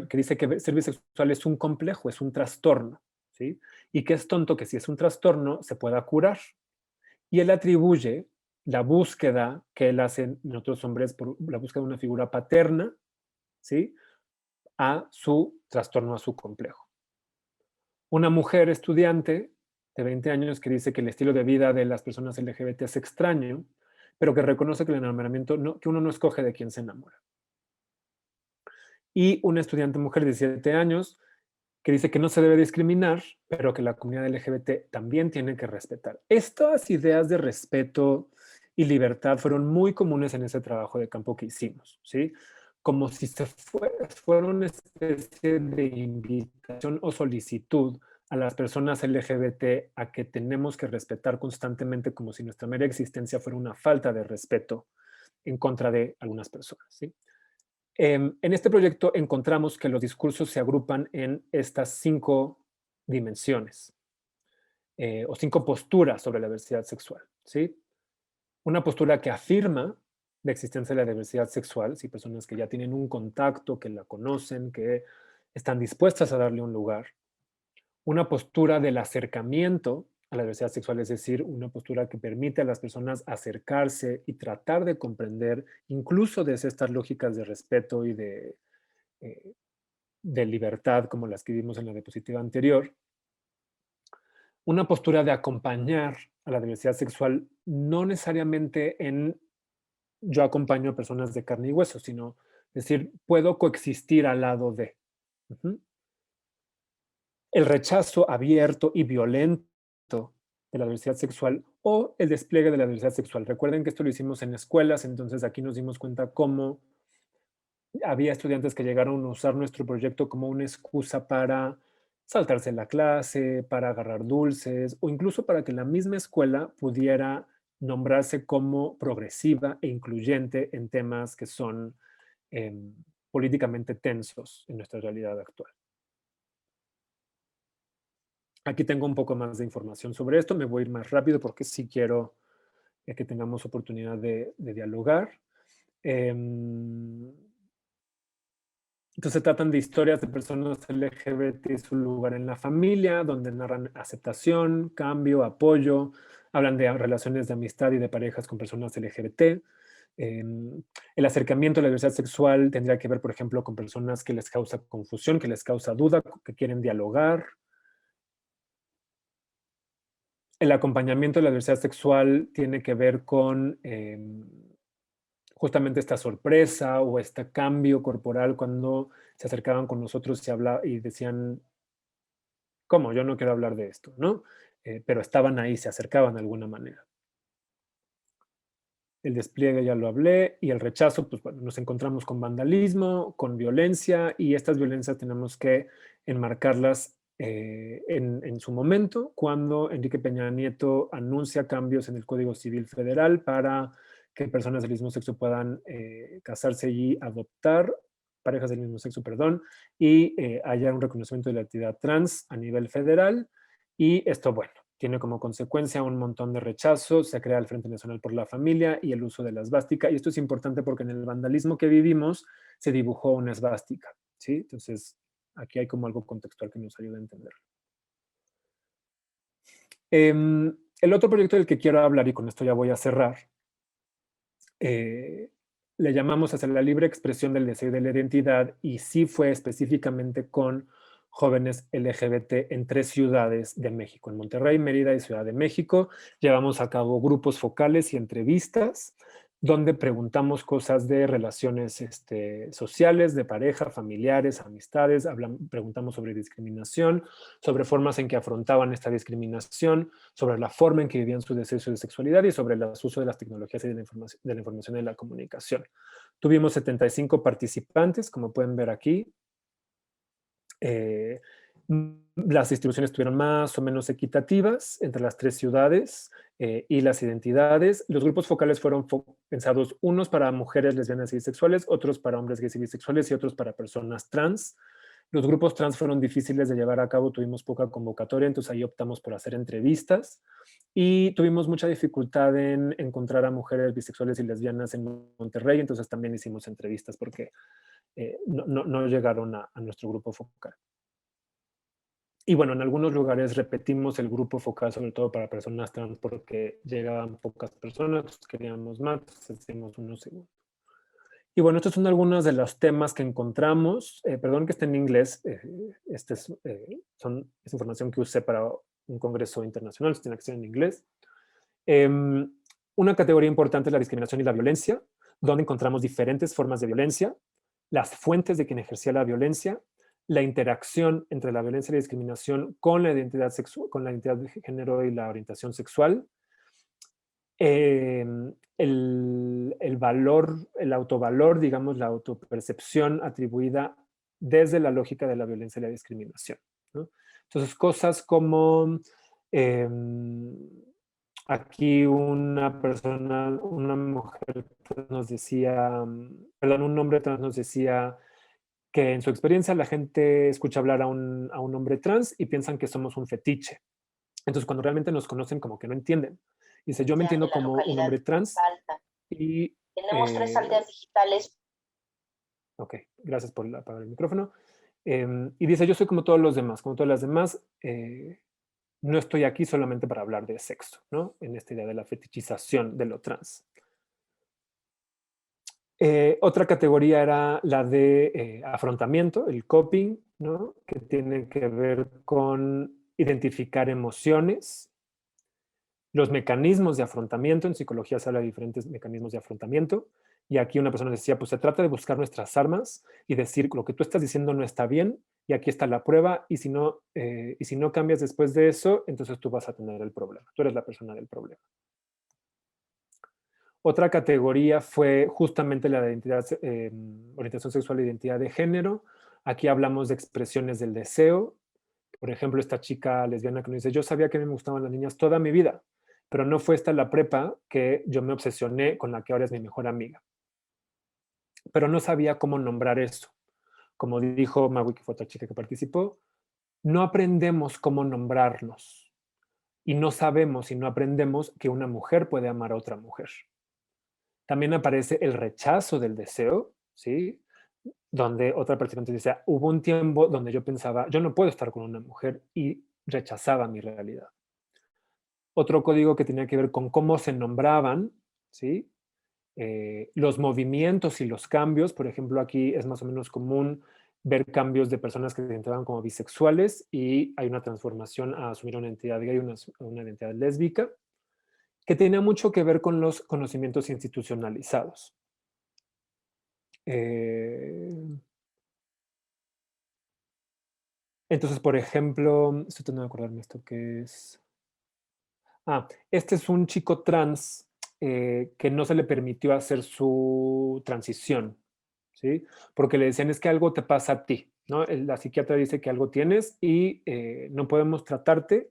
que dice que ser bisexual es un complejo, es un trastorno, ¿sí? Y que es tonto que si es un trastorno se pueda curar. Y él atribuye la búsqueda que él hace en otros hombres por la búsqueda de una figura paterna, ¿sí? A su trastorno, a su complejo. Una mujer estudiante de 20 años que dice que el estilo de vida de las personas LGBT es extraño, pero que reconoce que el enamoramiento, que uno no escoge de quién se enamora. Y una estudiante mujer de 17 años que dice que no se debe discriminar, pero que la comunidad LGBT también tiene que respetar. Estas ideas de respeto y libertad fueron muy comunes en ese trabajo de campo que hicimos, ¿sí? Como si fuera una especie de invitación o solicitud a las personas LGBT a que tenemos que respetar constantemente como si nuestra mera existencia fuera una falta de respeto en contra de algunas personas, ¿sí? En este proyecto encontramos que los discursos se agrupan en estas 5 dimensiones o 5 posturas sobre la diversidad sexual, ¿sí? Una postura que afirma la existencia de la diversidad sexual, ¿sí? Personas que ya tienen un contacto, que la conocen, que están dispuestas a darle un lugar. Una postura del acercamiento a la diversidad sexual, es decir, una postura que permite a las personas acercarse y tratar de comprender, incluso desde estas lógicas de respeto y de libertad, como las que vimos en la diapositiva anterior. Una postura de acompañar a la diversidad sexual, no necesariamente en yo acompaño a personas de carne y hueso, sino decir, puedo coexistir al lado de. El rechazo abierto y violento de la diversidad sexual o el despliegue de la diversidad sexual. Recuerden que esto lo hicimos en escuelas, entonces aquí nos dimos cuenta cómo había estudiantes que llegaron a usar nuestro proyecto como una excusa para saltarse la clase, para agarrar dulces o incluso para que la misma escuela pudiera nombrarse como progresiva e incluyente en temas que son políticamente tensos en nuestra realidad actual. Aquí tengo un poco más de información sobre esto. Me voy a ir más rápido porque sí quiero que tengamos oportunidad de dialogar. Entonces se tratan de historias de personas LGBT y su lugar en la familia, donde narran aceptación, cambio, apoyo, hablan de relaciones de amistad y de parejas con personas LGBT. El acercamiento a la diversidad sexual tendría que ver, por ejemplo, con personas que les causa confusión, que les causa duda, que quieren dialogar. El acompañamiento de la diversidad sexual tiene que ver con justamente esta sorpresa o este cambio corporal cuando se acercaban con nosotros y decían, ¿cómo? Yo no quiero hablar de esto, ¿no? Pero estaban ahí, se acercaban de alguna manera. El despliegue ya lo hablé, y el rechazo, pues bueno, nos encontramos con vandalismo, con violencia, y estas violencias tenemos que enmarcarlas en su momento, cuando Enrique Peña Nieto anuncia cambios en el Código Civil Federal para que personas del mismo sexo puedan casarse y adoptar, parejas del mismo sexo, perdón, y haya un reconocimiento de la identidad trans a nivel federal, y esto, bueno, tiene como consecuencia un montón de rechazos, se crea el Frente Nacional por la Familia y el uso de la esvástica. Y esto es importante porque en el vandalismo que vivimos se dibujó una esvástica, ¿sí? Entonces, aquí hay como algo contextual que nos ayuda a entenderlo. El otro proyecto del que quiero hablar, y con esto ya voy a cerrar, le llamamos hacia la libre expresión del deseo y de la identidad, y sí fue específicamente con jóvenes LGBT en 3 ciudades de México, en Monterrey, Mérida y Ciudad de México. Llevamos a cabo grupos focales y entrevistas donde preguntamos cosas de relaciones sociales, de pareja, familiares, amistades, preguntamos sobre discriminación, sobre formas en que afrontaban esta discriminación, sobre la forma en que vivían su deseo y su sexualidad, y sobre el uso de las tecnologías y de la información y la comunicación. Tuvimos 75 participantes, como pueden ver aquí. Las distribuciones estuvieron más o menos equitativas entre las 3 ciudades y las identidades. Los grupos focales fueron pensados, unos para mujeres lesbianas y bisexuales, otros para hombres gays y bisexuales, y otros para personas trans. Los grupos trans fueron difíciles de llevar a cabo, tuvimos poca convocatoria, entonces ahí optamos por hacer entrevistas, y tuvimos mucha dificultad en encontrar a mujeres bisexuales y lesbianas en Monterrey, entonces también hicimos entrevistas porque no llegaron a nuestro grupo focal. Y bueno, en algunos lugares repetimos el grupo focal, sobre todo para personas trans, porque llegaban pocas personas, queríamos más, entonces hicimos uno segundo. Y bueno, estos son algunos de los temas que encontramos. Perdón que esté en inglés, es información que usé para un congreso internacional, esto tiene que ser en inglés. Una categoría importante es la discriminación y la violencia, donde encontramos diferentes formas de violencia, las fuentes de quien ejercía la violencia, la interacción entre la violencia y la discriminación con la identidad sexual, con la identidad de género y la orientación sexual, el valor, el autovalor, digamos, la autopercepción atribuida desde la lógica de la violencia y la discriminación, ¿no? Entonces, cosas como aquí una mujer nos decía, perdón, un hombre trans nos decía que en su experiencia la gente escucha hablar a un hombre trans y piensan que somos un fetiche. Entonces, cuando realmente nos conocen, como que no entienden. Dice, yo me entiendo como un hombre trans y... Tenemos 3 aldeas digitales. Ok, gracias por apagar el micrófono. Y dice, yo soy como todos los demás, como todas las demás, no estoy aquí solamente para hablar de sexo, ¿no? En esta idea de la fetichización de lo trans. Otra categoría era la de afrontamiento, el coping, ¿no? Que tiene que ver con identificar emociones, los mecanismos de afrontamiento. En psicología se habla de diferentes mecanismos de afrontamiento, y aquí una persona decía, pues se trata de buscar nuestras armas y decir, lo que tú estás diciendo no está bien, y aquí está la prueba, y si no cambias después de eso, entonces tú vas a tener el problema, tú eres la persona del problema. Otra categoría fue justamente la de identidad, orientación sexual e identidad de género. Aquí hablamos de expresiones del deseo. Por ejemplo, esta chica lesbiana que nos dice, yo sabía que me gustaban las niñas toda mi vida, pero no fue hasta la prepa que yo me obsesioné con la que ahora es mi mejor amiga. Pero no sabía cómo nombrar eso. Como dijo Maui, que fue otra chica que participó, no aprendemos cómo nombrarnos. Y no sabemos y no aprendemos que una mujer puede amar a otra mujer. También aparece el rechazo del deseo, ¿sí? Donde otra participante dice, hubo un tiempo donde yo pensaba, yo no puedo estar con una mujer, y rechazaba mi realidad. Otro código que tenía que ver con cómo se nombraban, ¿sí? Los movimientos y los cambios. Por ejemplo, aquí es más o menos común ver cambios de personas que se identificaban como bisexuales y hay una transformación a asumir una identidad gay, una identidad lésbica, que tenía mucho que ver con los conocimientos institucionalizados. Entonces, por ejemplo, estoy tratando de acordarme esto que es. Este es un chico trans que no se le permitió hacer su transición, ¿sí? Porque le decían, es que algo te pasa a ti, ¿no? La psiquiatra dice que algo tienes y no podemos tratarte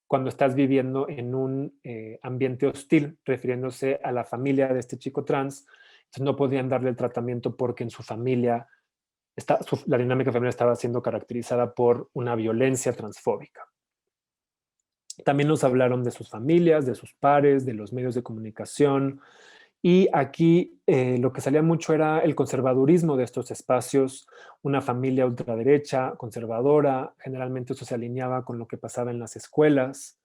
cuando estás viviendo en un ambiente hostil, refiriéndose a la familia de este chico trans. Entonces no podían darle el tratamiento porque en su familia, la dinámica familiar estaba siendo caracterizada por una violencia transfóbica. También nos hablaron de sus familias, de sus pares, de los medios de comunicación. Y aquí lo que salía mucho era el conservadurismo de estos espacios, una familia ultraderecha, conservadora, generalmente eso se alineaba con lo que pasaba en las escuelas,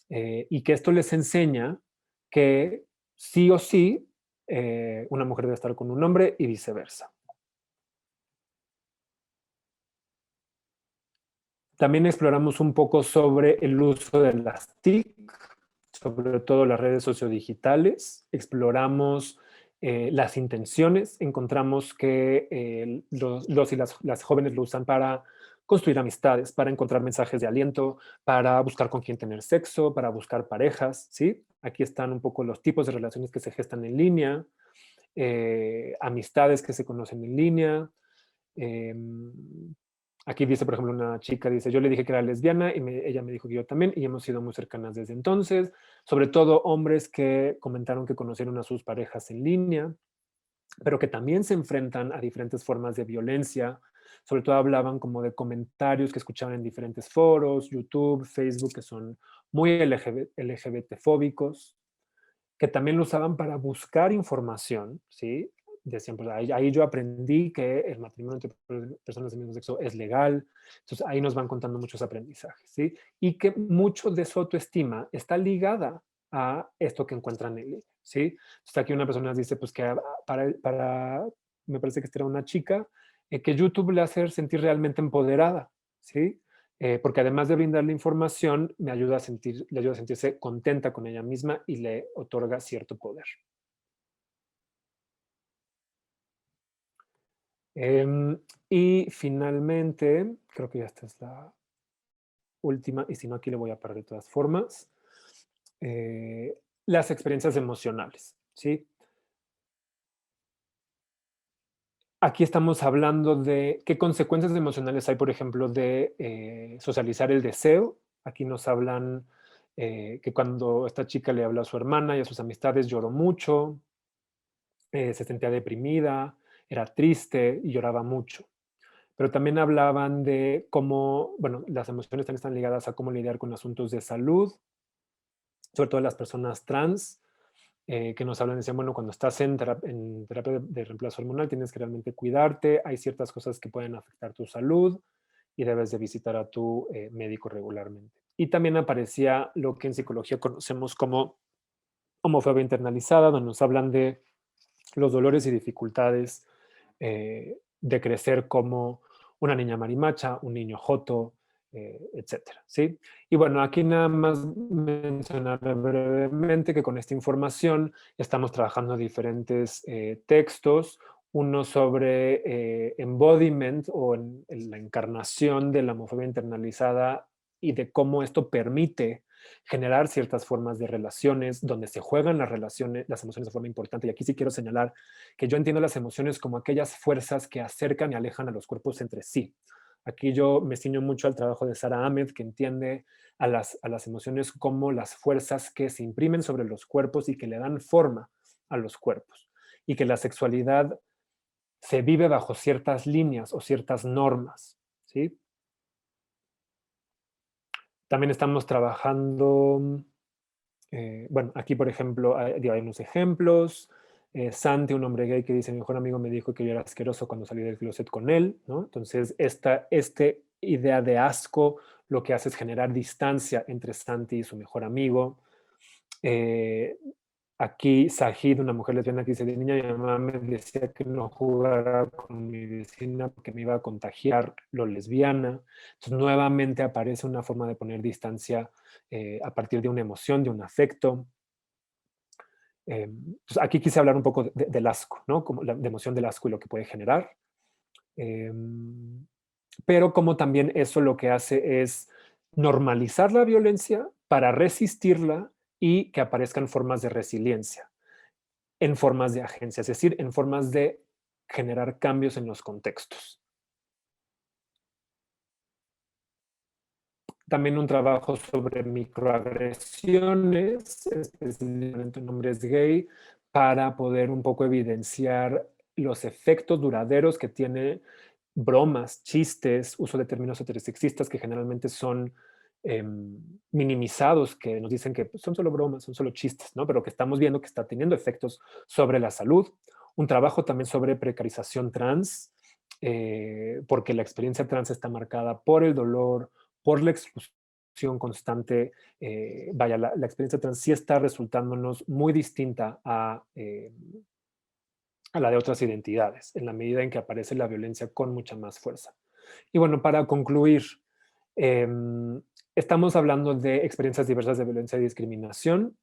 y que esto les enseña que sí o sí una mujer debe estar con un hombre y viceversa. También exploramos un poco sobre el uso de las TIC, sobre todo las redes sociodigitales. Exploramos las intenciones. Encontramos que los y las jóvenes lo usan para construir amistades, para encontrar mensajes de aliento, para buscar con quién tener sexo, para buscar parejas, ¿sí? Aquí están un poco los tipos de relaciones que se gestan en línea, amistades que se conocen en línea. Aquí dice, por ejemplo, una chica, dice, yo le dije que era lesbiana y ella me dijo que yo también y hemos sido muy cercanas desde entonces. Sobre todo hombres que comentaron que conocieron a sus parejas en línea, pero que también se enfrentan a diferentes formas de violencia. Sobre todo hablaban como de comentarios que escuchaban en diferentes foros, YouTube, Facebook, que son muy LGBT-fóbicos, que también lo usaban para buscar información, ¿sí? Decían, pues ahí yo aprendí que el matrimonio entre personas del mismo sexo es legal. Entonces ahí nos van contando muchos aprendizajes, ¿sí? Y que mucho de su autoestima está ligada a esto que encuentran en línea, ¿sí? Entonces aquí una persona dice, pues que me parece que esta era una chica, que YouTube le hace sentir realmente empoderada, ¿sí? Porque además de brindarle información, le ayuda a sentirse contenta con ella misma y le otorga cierto poder. Y finalmente, creo que ya esta es la última, y si no, aquí le voy a parar de todas formas. Las experiencias emocionales, ¿sí? Aquí estamos hablando de qué consecuencias emocionales hay, por ejemplo, de socializar el deseo. Aquí nos hablan que cuando esta chica le habla a su hermana y a sus amistades lloró mucho, se sentía deprimida, era triste y lloraba mucho. Pero también hablaban de cómo, bueno, las emociones también están ligadas a cómo lidiar con asuntos de salud, sobre todo las personas trans, que nos hablan, decían, bueno, cuando estás en terapia de reemplazo hormonal tienes que realmente cuidarte, hay ciertas cosas que pueden afectar tu salud y debes de visitar a tu médico regularmente. Y también aparecía lo que en psicología conocemos como homofobia internalizada, donde nos hablan de los dolores y dificultades de crecer como una niña marimacha, un niño joto, etcétera, ¿sí? Y bueno, aquí nada más mencionar brevemente que con esta información estamos trabajando diferentes textos, uno sobre embodiment o en la encarnación de la homofobia internalizada y de cómo esto permite generar ciertas formas de relaciones donde se juegan las relaciones, las emociones de forma importante. Y aquí sí quiero señalar que yo entiendo las emociones como aquellas fuerzas que acercan y alejan a los cuerpos entre sí. Aquí yo me ciño mucho al trabajo de Sara Ahmed, que entiende a las emociones como las fuerzas que se imprimen sobre los cuerpos y que le dan forma a los cuerpos. Y que la sexualidad se vive bajo ciertas líneas o ciertas normas, ¿sí? También estamos trabajando, bueno, aquí por ejemplo hay unos ejemplos. Santi, un hombre gay que dice, mi mejor amigo me dijo que yo era asqueroso cuando salí del closet con él, ¿no? Entonces, esta idea de asco lo que hace es generar distancia entre Santi y su mejor amigo. Aquí Sahid, una mujer lesbiana que dice, de niña mi mamá me decía que no jugara con mi vecina porque me iba a contagiar lo lesbiana. Entonces nuevamente aparece una forma de poner distancia a partir de una emoción, de un afecto. Pues aquí quise hablar un poco del asco, ¿no? Como la emoción del asco y lo que puede generar. Pero como también eso lo que hace es normalizar la violencia para resistirla y que aparezcan formas de resiliencia, en formas de agencia, es decir, en formas de generar cambios en los contextos. También un trabajo sobre microagresiones, específicamente en hombres gay, para poder un poco evidenciar los efectos duraderos que tiene bromas, chistes, uso de términos heterosexistas que generalmente son minimizados, que nos dicen que son solo bromas, son solo chistes, ¿no? Pero que estamos viendo que está teniendo efectos sobre la salud. Un trabajo también sobre precarización trans, porque la experiencia trans está marcada por el dolor, por la exclusión constante. Vaya, la experiencia trans sí está resultándonos muy distinta a la de otras identidades, en la medida en que aparece la violencia con mucha más fuerza. Y bueno, para concluir, estamos hablando de experiencias diversas de violencia y discriminación,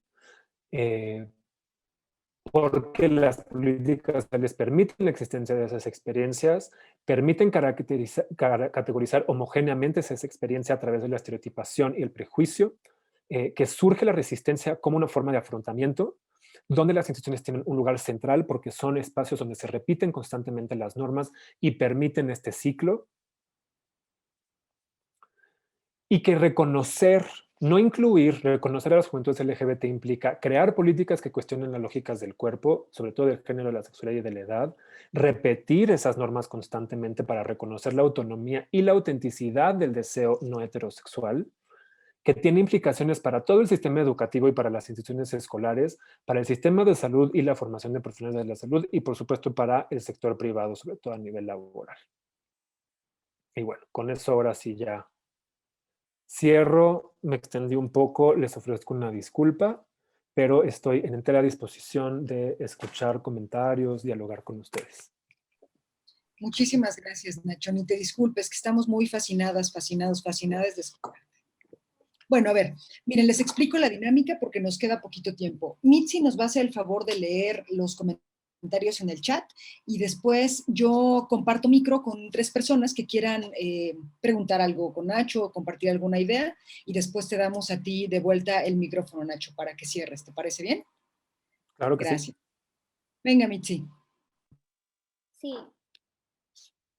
porque las políticas les permiten la existencia de esas experiencias, permiten categorizar homogéneamente esa experiencia a través de la estereotipación y el prejuicio, que surge la resistencia como una forma de afrontamiento, donde las instituciones tienen un lugar central porque son espacios donde se repiten constantemente las normas y permiten este ciclo, y que reconocer, no incluir, reconocer a las juventudes LGBT implica crear políticas que cuestionen las lógicas del cuerpo, sobre todo del género, de la sexualidad y de la edad, repetir esas normas constantemente para reconocer la autonomía y la autenticidad del deseo no heterosexual, que tiene implicaciones para todo el sistema educativo y para las instituciones escolares, para el sistema de salud y la formación de profesionales de la salud y por supuesto para el sector privado, sobre todo a nivel laboral. Y bueno, con eso ahora sí ya cierro, me extendí un poco, les ofrezco una disculpa, pero estoy en entera disposición de escuchar comentarios, dialogar con ustedes. Muchísimas gracias, Nacho. Ni te disculpes, que estamos muy fascinadas de escuchar. Bueno, a ver, miren, les explico la dinámica porque nos queda poquito tiempo. Mitzi nos va a hacer el favor de leer los comentarios en el chat y después yo comparto micro con 3 personas que quieran preguntar algo con Nacho o compartir alguna idea y después te damos a ti de vuelta el micrófono, Nacho, para que cierres. ¿Te parece bien? Claro que Gracias. sí. Venga, Mitzi. Sí.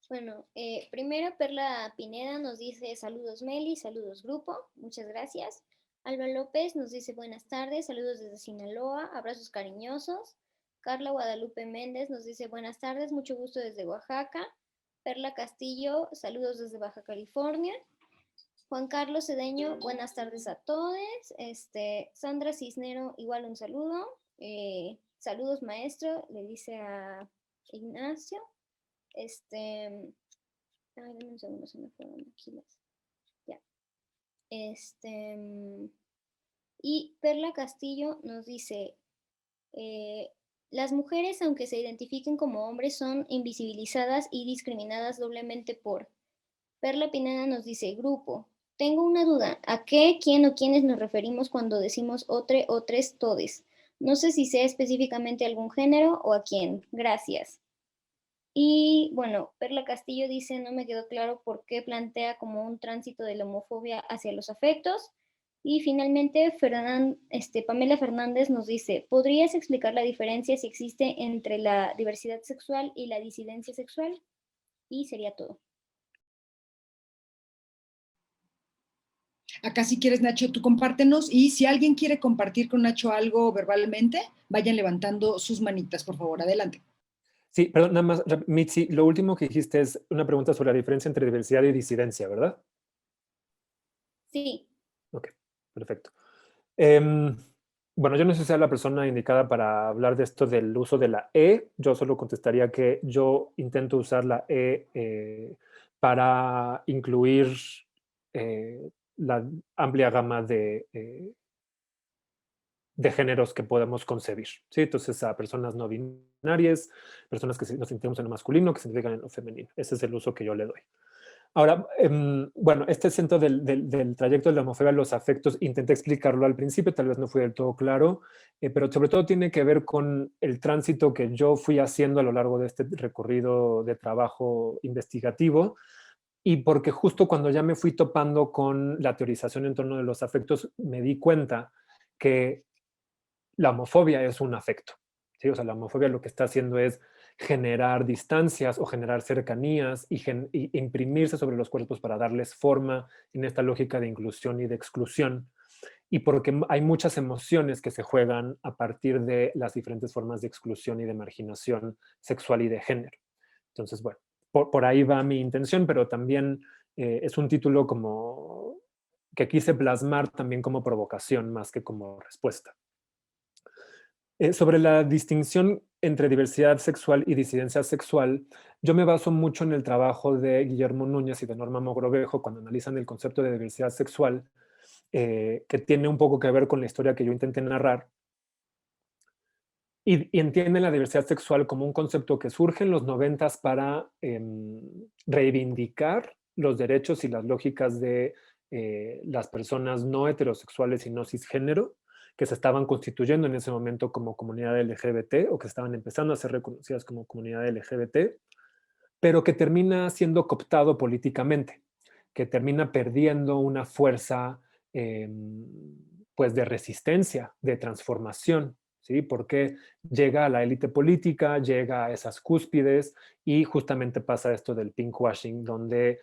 Bueno, primero Perla Pineda nos dice saludos Meli, saludos grupo, muchas gracias. Alba López nos dice buenas tardes, saludos desde Sinaloa, abrazos cariñosos. Carla Guadalupe Méndez nos dice buenas tardes, mucho gusto desde Oaxaca. Perla Castillo, saludos desde Baja California. Juan Carlos Cedeño, buenas tardes a todos. Sandra Cisnero, igual un saludo. Saludos maestro, le dice a Ignacio. Ay, dame un segundo, se me fueron aquí las. Ya. Y Perla Castillo nos dice, las mujeres, aunque se identifiquen como hombres, son invisibilizadas y discriminadas doblemente por. Perla Pineda nos dice, grupo, tengo una duda, ¿a qué, quién o quiénes nos referimos cuando decimos otre, otres, todes? No sé si sea específicamente algún género o a quién. Gracias. Y bueno, Perla Castillo dice, no me quedó claro por qué plantea como un tránsito de la homofobia hacia los afectos. Y finalmente, Pamela Fernández nos dice, ¿podrías explicar la diferencia si existe entre la diversidad sexual y la disidencia sexual? Y sería todo. Acá si quieres, Nacho, tú compártenos y si alguien quiere compartir con Nacho algo verbalmente, vayan levantando sus manitas, por favor, adelante. Sí, perdón, nada más, Mitzi, lo último que dijiste es una pregunta sobre la diferencia entre diversidad y disidencia, ¿verdad? Sí. Ok, perfecto. Bueno, yo no sé si sea la persona indicada para hablar de esto del uso de la E. Yo solo contestaría que yo intento usar la E para incluir la amplia gama de géneros que podemos concebir, ¿sí? Entonces, a personas no binarias, personas que nos sentimos en lo masculino, que se identifican en lo femenino. Ese es el uso que yo le doy. Ahora, bueno, este centro del trayecto de la homofobia a los afectos, intenté explicarlo al principio, tal vez no fue del todo claro, pero sobre todo tiene que ver con el tránsito que yo fui haciendo a lo largo de este recorrido de trabajo investigativo, y porque justo cuando ya me fui topando con la teorización en torno de los afectos, me di cuenta que la homofobia es un afecto, ¿sí? O sea, la homofobia lo que está haciendo es generar distancias o generar cercanías y imprimirse sobre los cuerpos para darles forma en esta lógica de inclusión y de exclusión. Y porque hay muchas emociones que se juegan a partir de las diferentes formas de exclusión y de marginación sexual y de género. Entonces, bueno, por ahí va mi intención, pero también es un título como que quise plasmar también como provocación más que como respuesta. Sobre la distinción entre diversidad sexual y disidencia sexual, yo me baso mucho en el trabajo de Guillermo Núñez y de Norma Mogrovejo cuando analizan el concepto de diversidad sexual, que tiene un poco que ver con la historia que yo intenté narrar, y entienden la diversidad sexual como un concepto que surge en los 90 para reivindicar los derechos y las lógicas de las personas no heterosexuales y no cisgénero, que se estaban constituyendo en ese momento como comunidad LGBT o que estaban empezando a ser reconocidas como comunidad LGBT, pero que termina siendo cooptado políticamente, que termina perdiendo una fuerza pues de resistencia, de transformación, ¿sí? Porque llega a la élite política, llega a esas cúspides y justamente pasa esto del pinkwashing, donde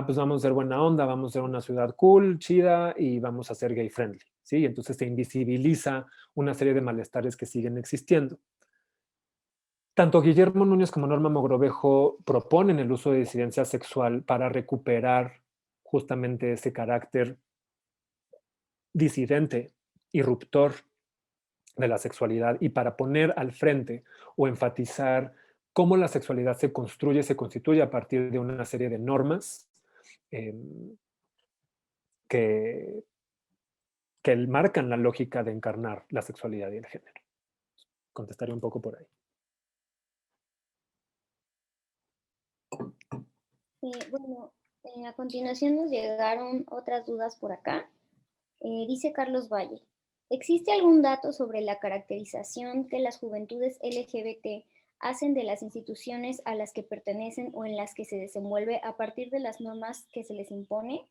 pues vamos a ser buena onda, vamos a ser una ciudad cool, chida y vamos a ser gay friendly, ¿sí? Entonces se invisibiliza una serie de malestares que siguen existiendo. Tanto Guillermo Núñez como Norma Mogrovejo proponen el uso de disidencia sexual para recuperar justamente ese carácter disidente y ruptor de la sexualidad y para poner al frente o enfatizar cómo la sexualidad se construye, se constituye a partir de una serie de normas eh, que, que marcan la lógica de encarnar la sexualidad y el género. Contestaré un poco por ahí. Bueno, a continuación nos llegaron otras dudas por acá. Dice Carlos Valle, ¿existe algún dato sobre la caracterización que las juventudes LGBT hacen de las instituciones a las que pertenecen o en las que se desenvuelve a partir de las normas que se les impone?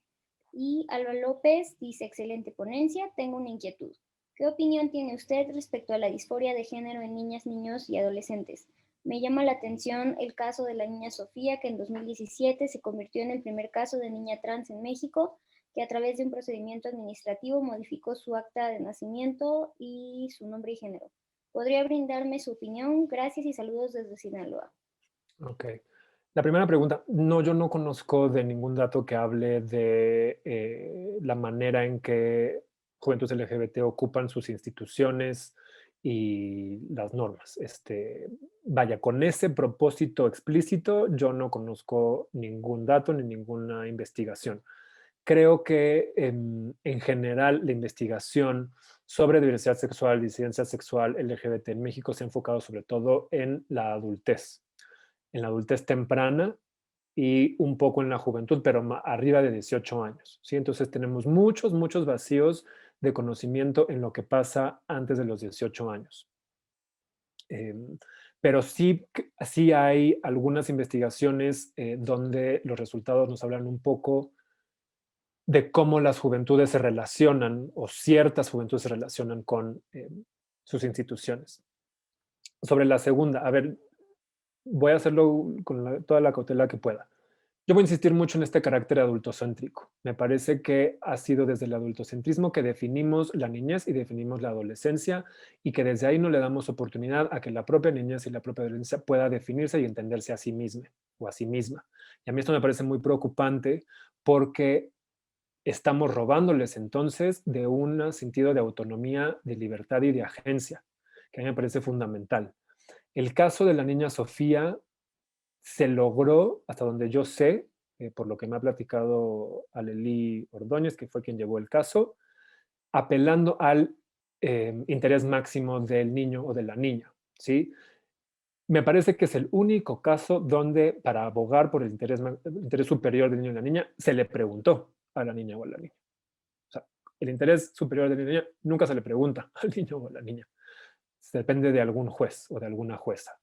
Y Alba López dice, excelente ponencia, tengo una inquietud. ¿Qué opinión tiene usted respecto a la disforia de género en niñas, niños y adolescentes? Me llama la atención el caso de la niña Sofía, que en 2017 se convirtió en el primer caso de niña trans en México, que a través de un procedimiento administrativo modificó su acta de nacimiento y su nombre y género. ¿Podría brindarme su opinión? Gracias y saludos desde Sinaloa. Ok. La primera pregunta, no, yo no conozco de ningún dato que hable de la manera en que juventudes LGBT ocupan sus instituciones y las normas. Vaya, con ese propósito explícito, yo no conozco ningún dato ni ninguna investigación. Creo que en general la investigación sobre diversidad sexual, disidencia sexual, LGBT en México se ha enfocado sobre todo en la adultez temprana y un poco en la juventud, pero arriba de 18 años, ¿sí? Entonces tenemos muchos vacíos de conocimiento en lo que pasa antes de los 18 años. Pero sí hay algunas investigaciones donde los resultados nos hablan un poco de cómo las juventudes se relacionan o ciertas juventudes se relacionan con sus instituciones. Sobre la segunda, a ver, voy a hacerlo con toda la cautela que pueda. Yo voy a insistir mucho en este carácter adultocéntrico. Me parece que ha sido desde el adultocentrismo que definimos la niñez y definimos la adolescencia y que desde ahí no le damos oportunidad a que la propia niñez y la propia adolescencia pueda definirse y entenderse a sí misma o a sí misma. Y a mí esto me parece muy preocupante porque estamos robándoles entonces de un sentido de autonomía, de libertad y de agencia, que a mí me parece fundamental. El caso de la niña Sofía se logró, hasta donde yo sé, por lo que me ha platicado Alelí Ordóñez, que fue quien llevó el caso, apelando al interés máximo del niño o de la niña, ¿sí? Me parece que es el único caso donde para abogar por el interés superior del niño y la niña se le preguntó a la niña o a la niña. O sea, el interés superior del niño y la niña nunca se le pregunta al niño o a la niña. Depende de algún juez o de alguna jueza.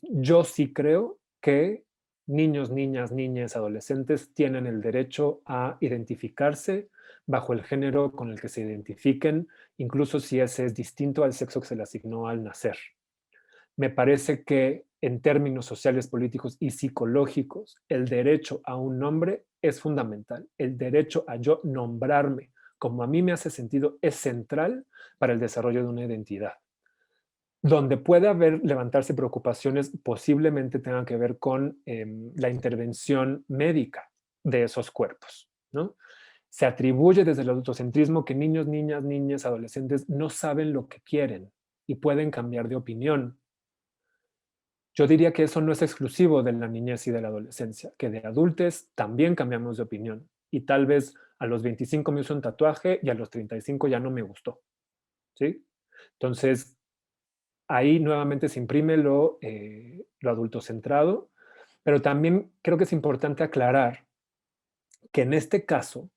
Yo sí creo que niños, niñas, niñas, adolescentes tienen el derecho a identificarse bajo el género con el que se identifiquen, incluso si ese es distinto al sexo que se le asignó al nacer. Me parece que en términos sociales, políticos y psicológicos, el derecho a un nombre es fundamental. El derecho a yo nombrarme como a mí me hace sentido es central para el desarrollo de una identidad. Donde puede levantarse preocupaciones, posiblemente tengan que ver con la intervención médica de esos cuerpos, ¿no? Se atribuye desde el adultocentrismo que niños, niñas, niñas, adolescentes no saben lo que quieren y pueden cambiar de opinión. Yo diría que eso no es exclusivo de la niñez y de la adolescencia, que de adultos también cambiamos de opinión y tal vez a los 25 me hizo un tatuaje y a los 35 ya no me gustó, ¿sí? Entonces, ahí nuevamente se imprime lo adultocentrado, pero también creo que es importante aclarar que en este caso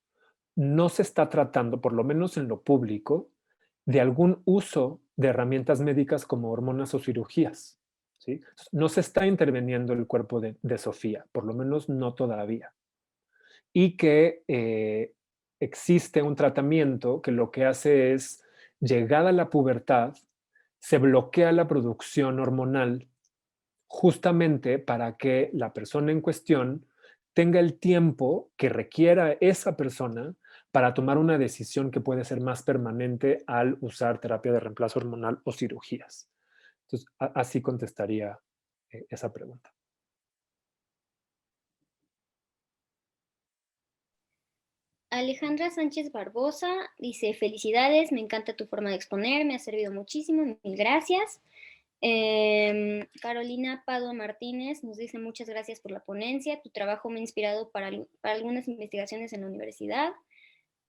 no se está tratando, por lo menos en lo público, de algún uso de herramientas médicas como hormonas o cirugías, ¿sí? No se está interviniendo el cuerpo de Sofía, por lo menos no todavía. Y que existe un tratamiento que lo que hace es, llegada la pubertad, se bloquea la producción hormonal justamente para que la persona en cuestión tenga el tiempo que requiera esa persona para tomar una decisión que puede ser más permanente al usar terapia de reemplazo hormonal o cirugías. Entonces, así contestaría esa pregunta. Alejandra Sánchez Barbosa dice, felicidades, me encanta tu forma de exponer, me ha servido muchísimo, mil gracias. Carolina Pado Martínez nos dice, muchas gracias por la ponencia, tu trabajo me ha inspirado para algunas investigaciones en la universidad.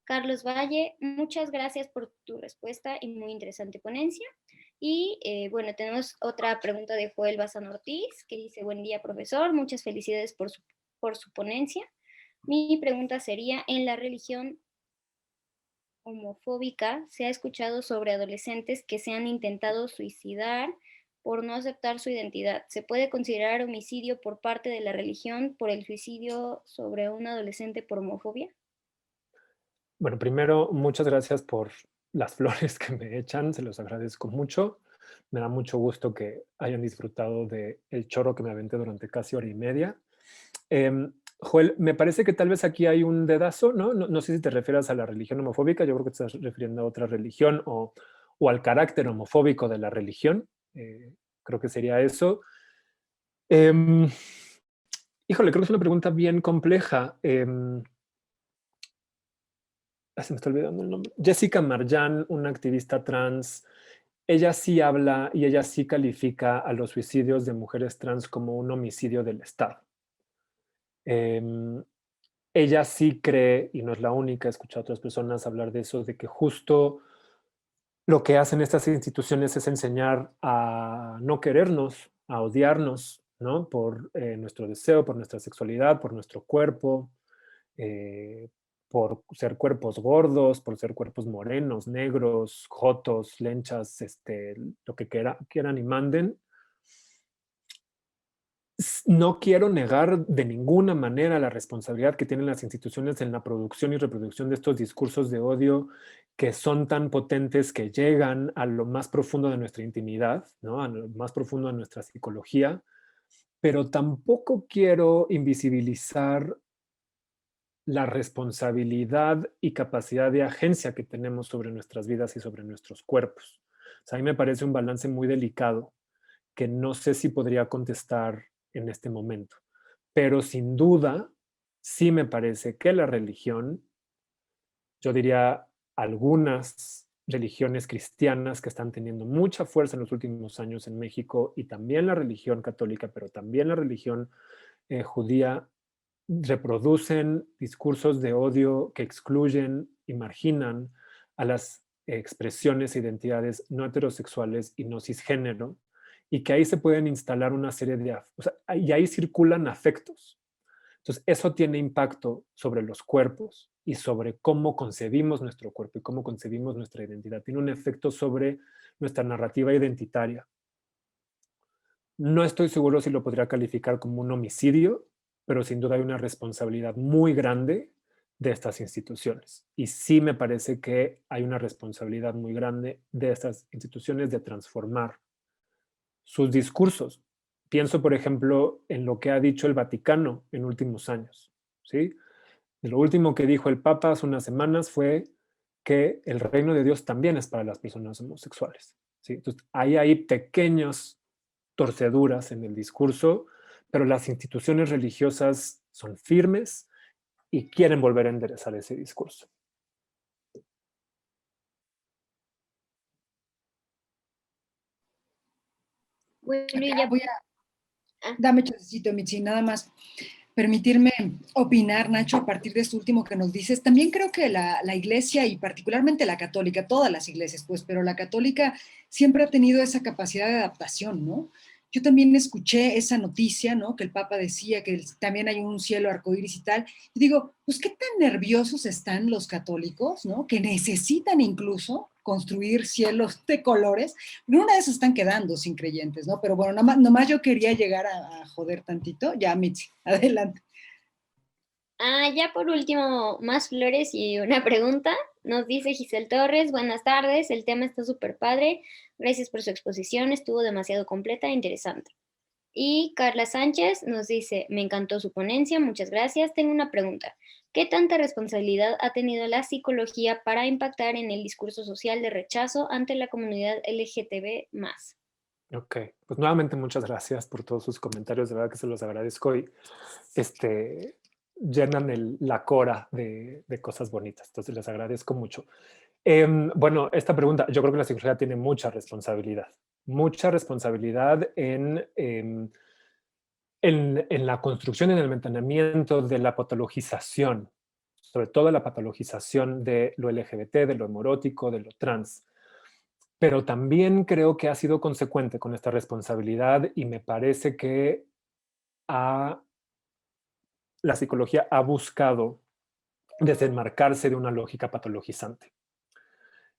Carlos Valle, muchas gracias por tu respuesta y muy interesante ponencia. Y bueno, tenemos otra pregunta de Joel Bazán Ortiz, que dice, buen día, profesor, muchas felicidades por su ponencia. Mi pregunta sería, en la religión homofóbica se ha escuchado sobre adolescentes que se han intentado suicidar por no aceptar su identidad. ¿Se puede considerar homicidio por parte de la religión por el suicidio sobre un adolescente por homofobia? Bueno, primero, muchas gracias por las flores que me echan, se los agradezco mucho. Me da mucho gusto que hayan disfrutado del chorro que me aventé durante casi hora y media. Joel, me parece que tal vez aquí hay un dedazo, ¿no? No sé si te refieres a la religión homofóbica, yo creo que te estás refiriendo a otra religión o al carácter homofóbico de la religión. Creo que sería eso. Híjole, creo que es una pregunta bien compleja. Se me está olvidando el nombre. Jessica Marjan, una activista trans, ella sí habla y ella sí califica a los suicidios de mujeres trans como un homicidio del Estado. Ella sí cree, y no es la única, he escuchado a otras personas hablar de eso, de que justo lo que hacen estas instituciones es enseñar a no querernos, a odiarnos, ¿no? Por nuestro deseo, por nuestra sexualidad, por nuestro cuerpo, por ser cuerpos gordos, por ser cuerpos morenos, negros, jotos, lenchas, lo que quieran y manden. No quiero negar de ninguna manera la responsabilidad que tienen las instituciones en la producción y reproducción de estos discursos de odio que son tan potentes que llegan a lo más profundo de nuestra intimidad, ¿no? A lo más profundo de nuestra psicología, pero tampoco quiero invisibilizar la responsabilidad y capacidad de agencia que tenemos sobre nuestras vidas y sobre nuestros cuerpos. O sea, a mí me parece un balance muy delicado que no sé si podría contestar en este momento. Pero sin duda, sí me parece que la religión, yo diría algunas religiones cristianas que están teniendo mucha fuerza en los últimos años en México y también la religión católica, pero también la religión judía, reproducen discursos de odio que excluyen y marginan a las expresiones e identidades no heterosexuales y no cisgénero, y que ahí se pueden instalar una serie de, o sea, y ahí circulan afectos. Entonces, eso tiene impacto sobre los cuerpos y sobre cómo concebimos nuestro cuerpo y cómo concebimos nuestra identidad. Tiene un efecto sobre nuestra narrativa identitaria. No estoy seguro si lo podría calificar como un homicidio, pero sin duda hay una responsabilidad muy grande de estas instituciones. Y sí me parece que hay una responsabilidad muy grande de estas instituciones de transformar sus discursos. Pienso, por ejemplo, en lo que ha dicho el Vaticano en últimos años, ¿sí? Lo último que dijo el Papa hace unas semanas fue que el reino de Dios también es para las personas homosexuales, ¿sí? Entonces, hay pequeñas torceduras en el discurso, pero las instituciones religiosas son firmes y quieren volver a enderezar ese discurso. Bueno, y ya Dame chocecito, Mitzi, nada más permitirme opinar, Nacho, a partir de esto último que nos dices. También creo que la iglesia, y particularmente la católica, todas las iglesias, pues, pero la católica siempre ha tenido esa capacidad de adaptación, ¿no? Yo también escuché esa noticia, ¿no? Que el Papa decía que también hay un cielo arcoíris y tal. Y digo, pues qué tan nerviosos están los católicos, ¿no? Que necesitan incluso construir cielos de colores. Una vez se están quedando sin creyentes, ¿no? Pero bueno, nomás yo quería llegar a joder tantito. Ya, Mitzi, adelante. Ya por último, más flores y una pregunta. Nos dice Giselle Torres, buenas tardes, el tema está súper padre. Gracias por su exposición, estuvo demasiado completa e interesante. Y Carla Sánchez nos dice, me encantó su ponencia, muchas gracias. Tengo una pregunta. ¿Qué tanta responsabilidad ha tenido la psicología para impactar en el discurso social de rechazo ante la comunidad LGTB+? Ok, pues nuevamente muchas gracias por todos sus comentarios, de verdad que se los agradezco y llenan la cora de cosas bonitas, entonces les agradezco mucho. Bueno, esta pregunta, yo creo que la psicología tiene mucha responsabilidad en la construcción, en el mantenimiento de la patologización, sobre todo la patologización de lo LGBT, de lo homoerótico, de lo trans. Pero también creo que ha sido consecuente con esta responsabilidad y me parece que la psicología ha buscado desenmarcarse de una lógica patologizante.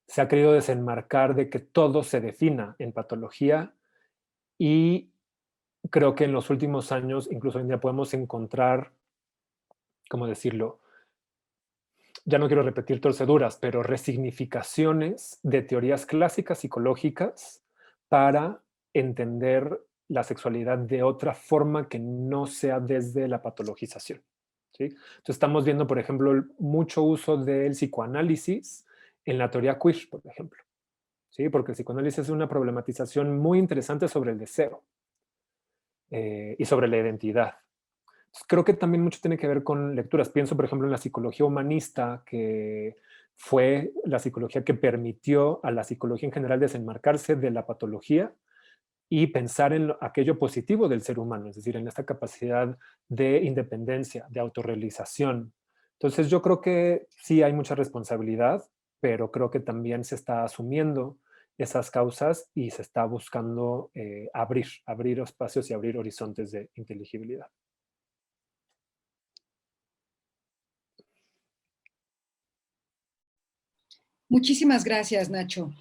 Se ha querido desenmarcar de que todo se defina en patología y creo que en los últimos años, incluso hoy en día, podemos encontrar, ¿cómo decirlo? Ya no quiero repetir torceduras, pero resignificaciones de teorías clásicas psicológicas para entender la sexualidad de otra forma que no sea desde la patologización, ¿sí? Entonces estamos viendo, por ejemplo, mucho uso del psicoanálisis en la teoría queer, por ejemplo, ¿sí? Porque el psicoanálisis es una problematización muy interesante sobre el deseo y sobre la identidad. Creo que también mucho tiene que ver con lecturas. Pienso, por ejemplo, en la psicología humanista, que fue la psicología que permitió a la psicología en general desenmarcarse de la patología y pensar en aquello positivo del ser humano, es decir, en esta capacidad de independencia, de autorrealización. Entonces yo creo que sí hay mucha responsabilidad, pero creo que también se está asumiendo esas causas y se está buscando abrir espacios y abrir horizontes de inteligibilidad. Muchísimas gracias, Nacho.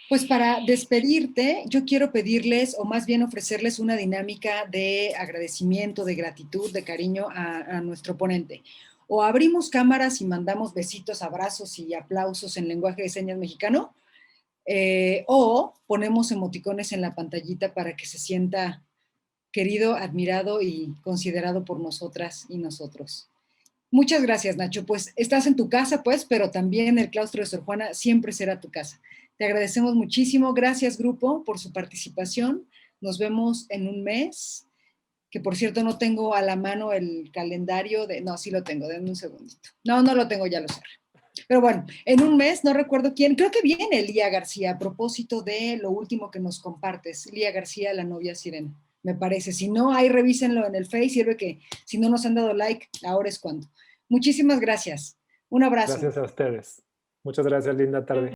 Pues para despedirte, yo quiero pedirles, o más bien ofrecerles una dinámica de agradecimiento, de gratitud, de cariño a nuestro ponente. O abrimos cámaras y mandamos besitos, abrazos y aplausos en lenguaje de señas mexicano, o ponemos emoticones en la pantallita para que se sienta querido, admirado y considerado por nosotras y nosotros. Muchas gracias, Nacho. Pues estás en tu casa, pues, pero también el claustro de Sor Juana siempre será tu casa. Te agradecemos muchísimo. Gracias, grupo, por su participación. Nos vemos en un mes, que por cierto no tengo a la mano el calendario de... No, sí lo tengo, denme un segundito. No lo tengo, ya lo cerré. Pero bueno, en un mes, no recuerdo quién, creo que viene Lía García a propósito de lo último que nos compartes. Lía García, la novia sirena, me parece. Si no, ahí revísenlo en el Face, sirve que si no nos han dado like, ahora es cuando. Muchísimas gracias. Un abrazo. Gracias a ustedes. Muchas gracias, linda tarde.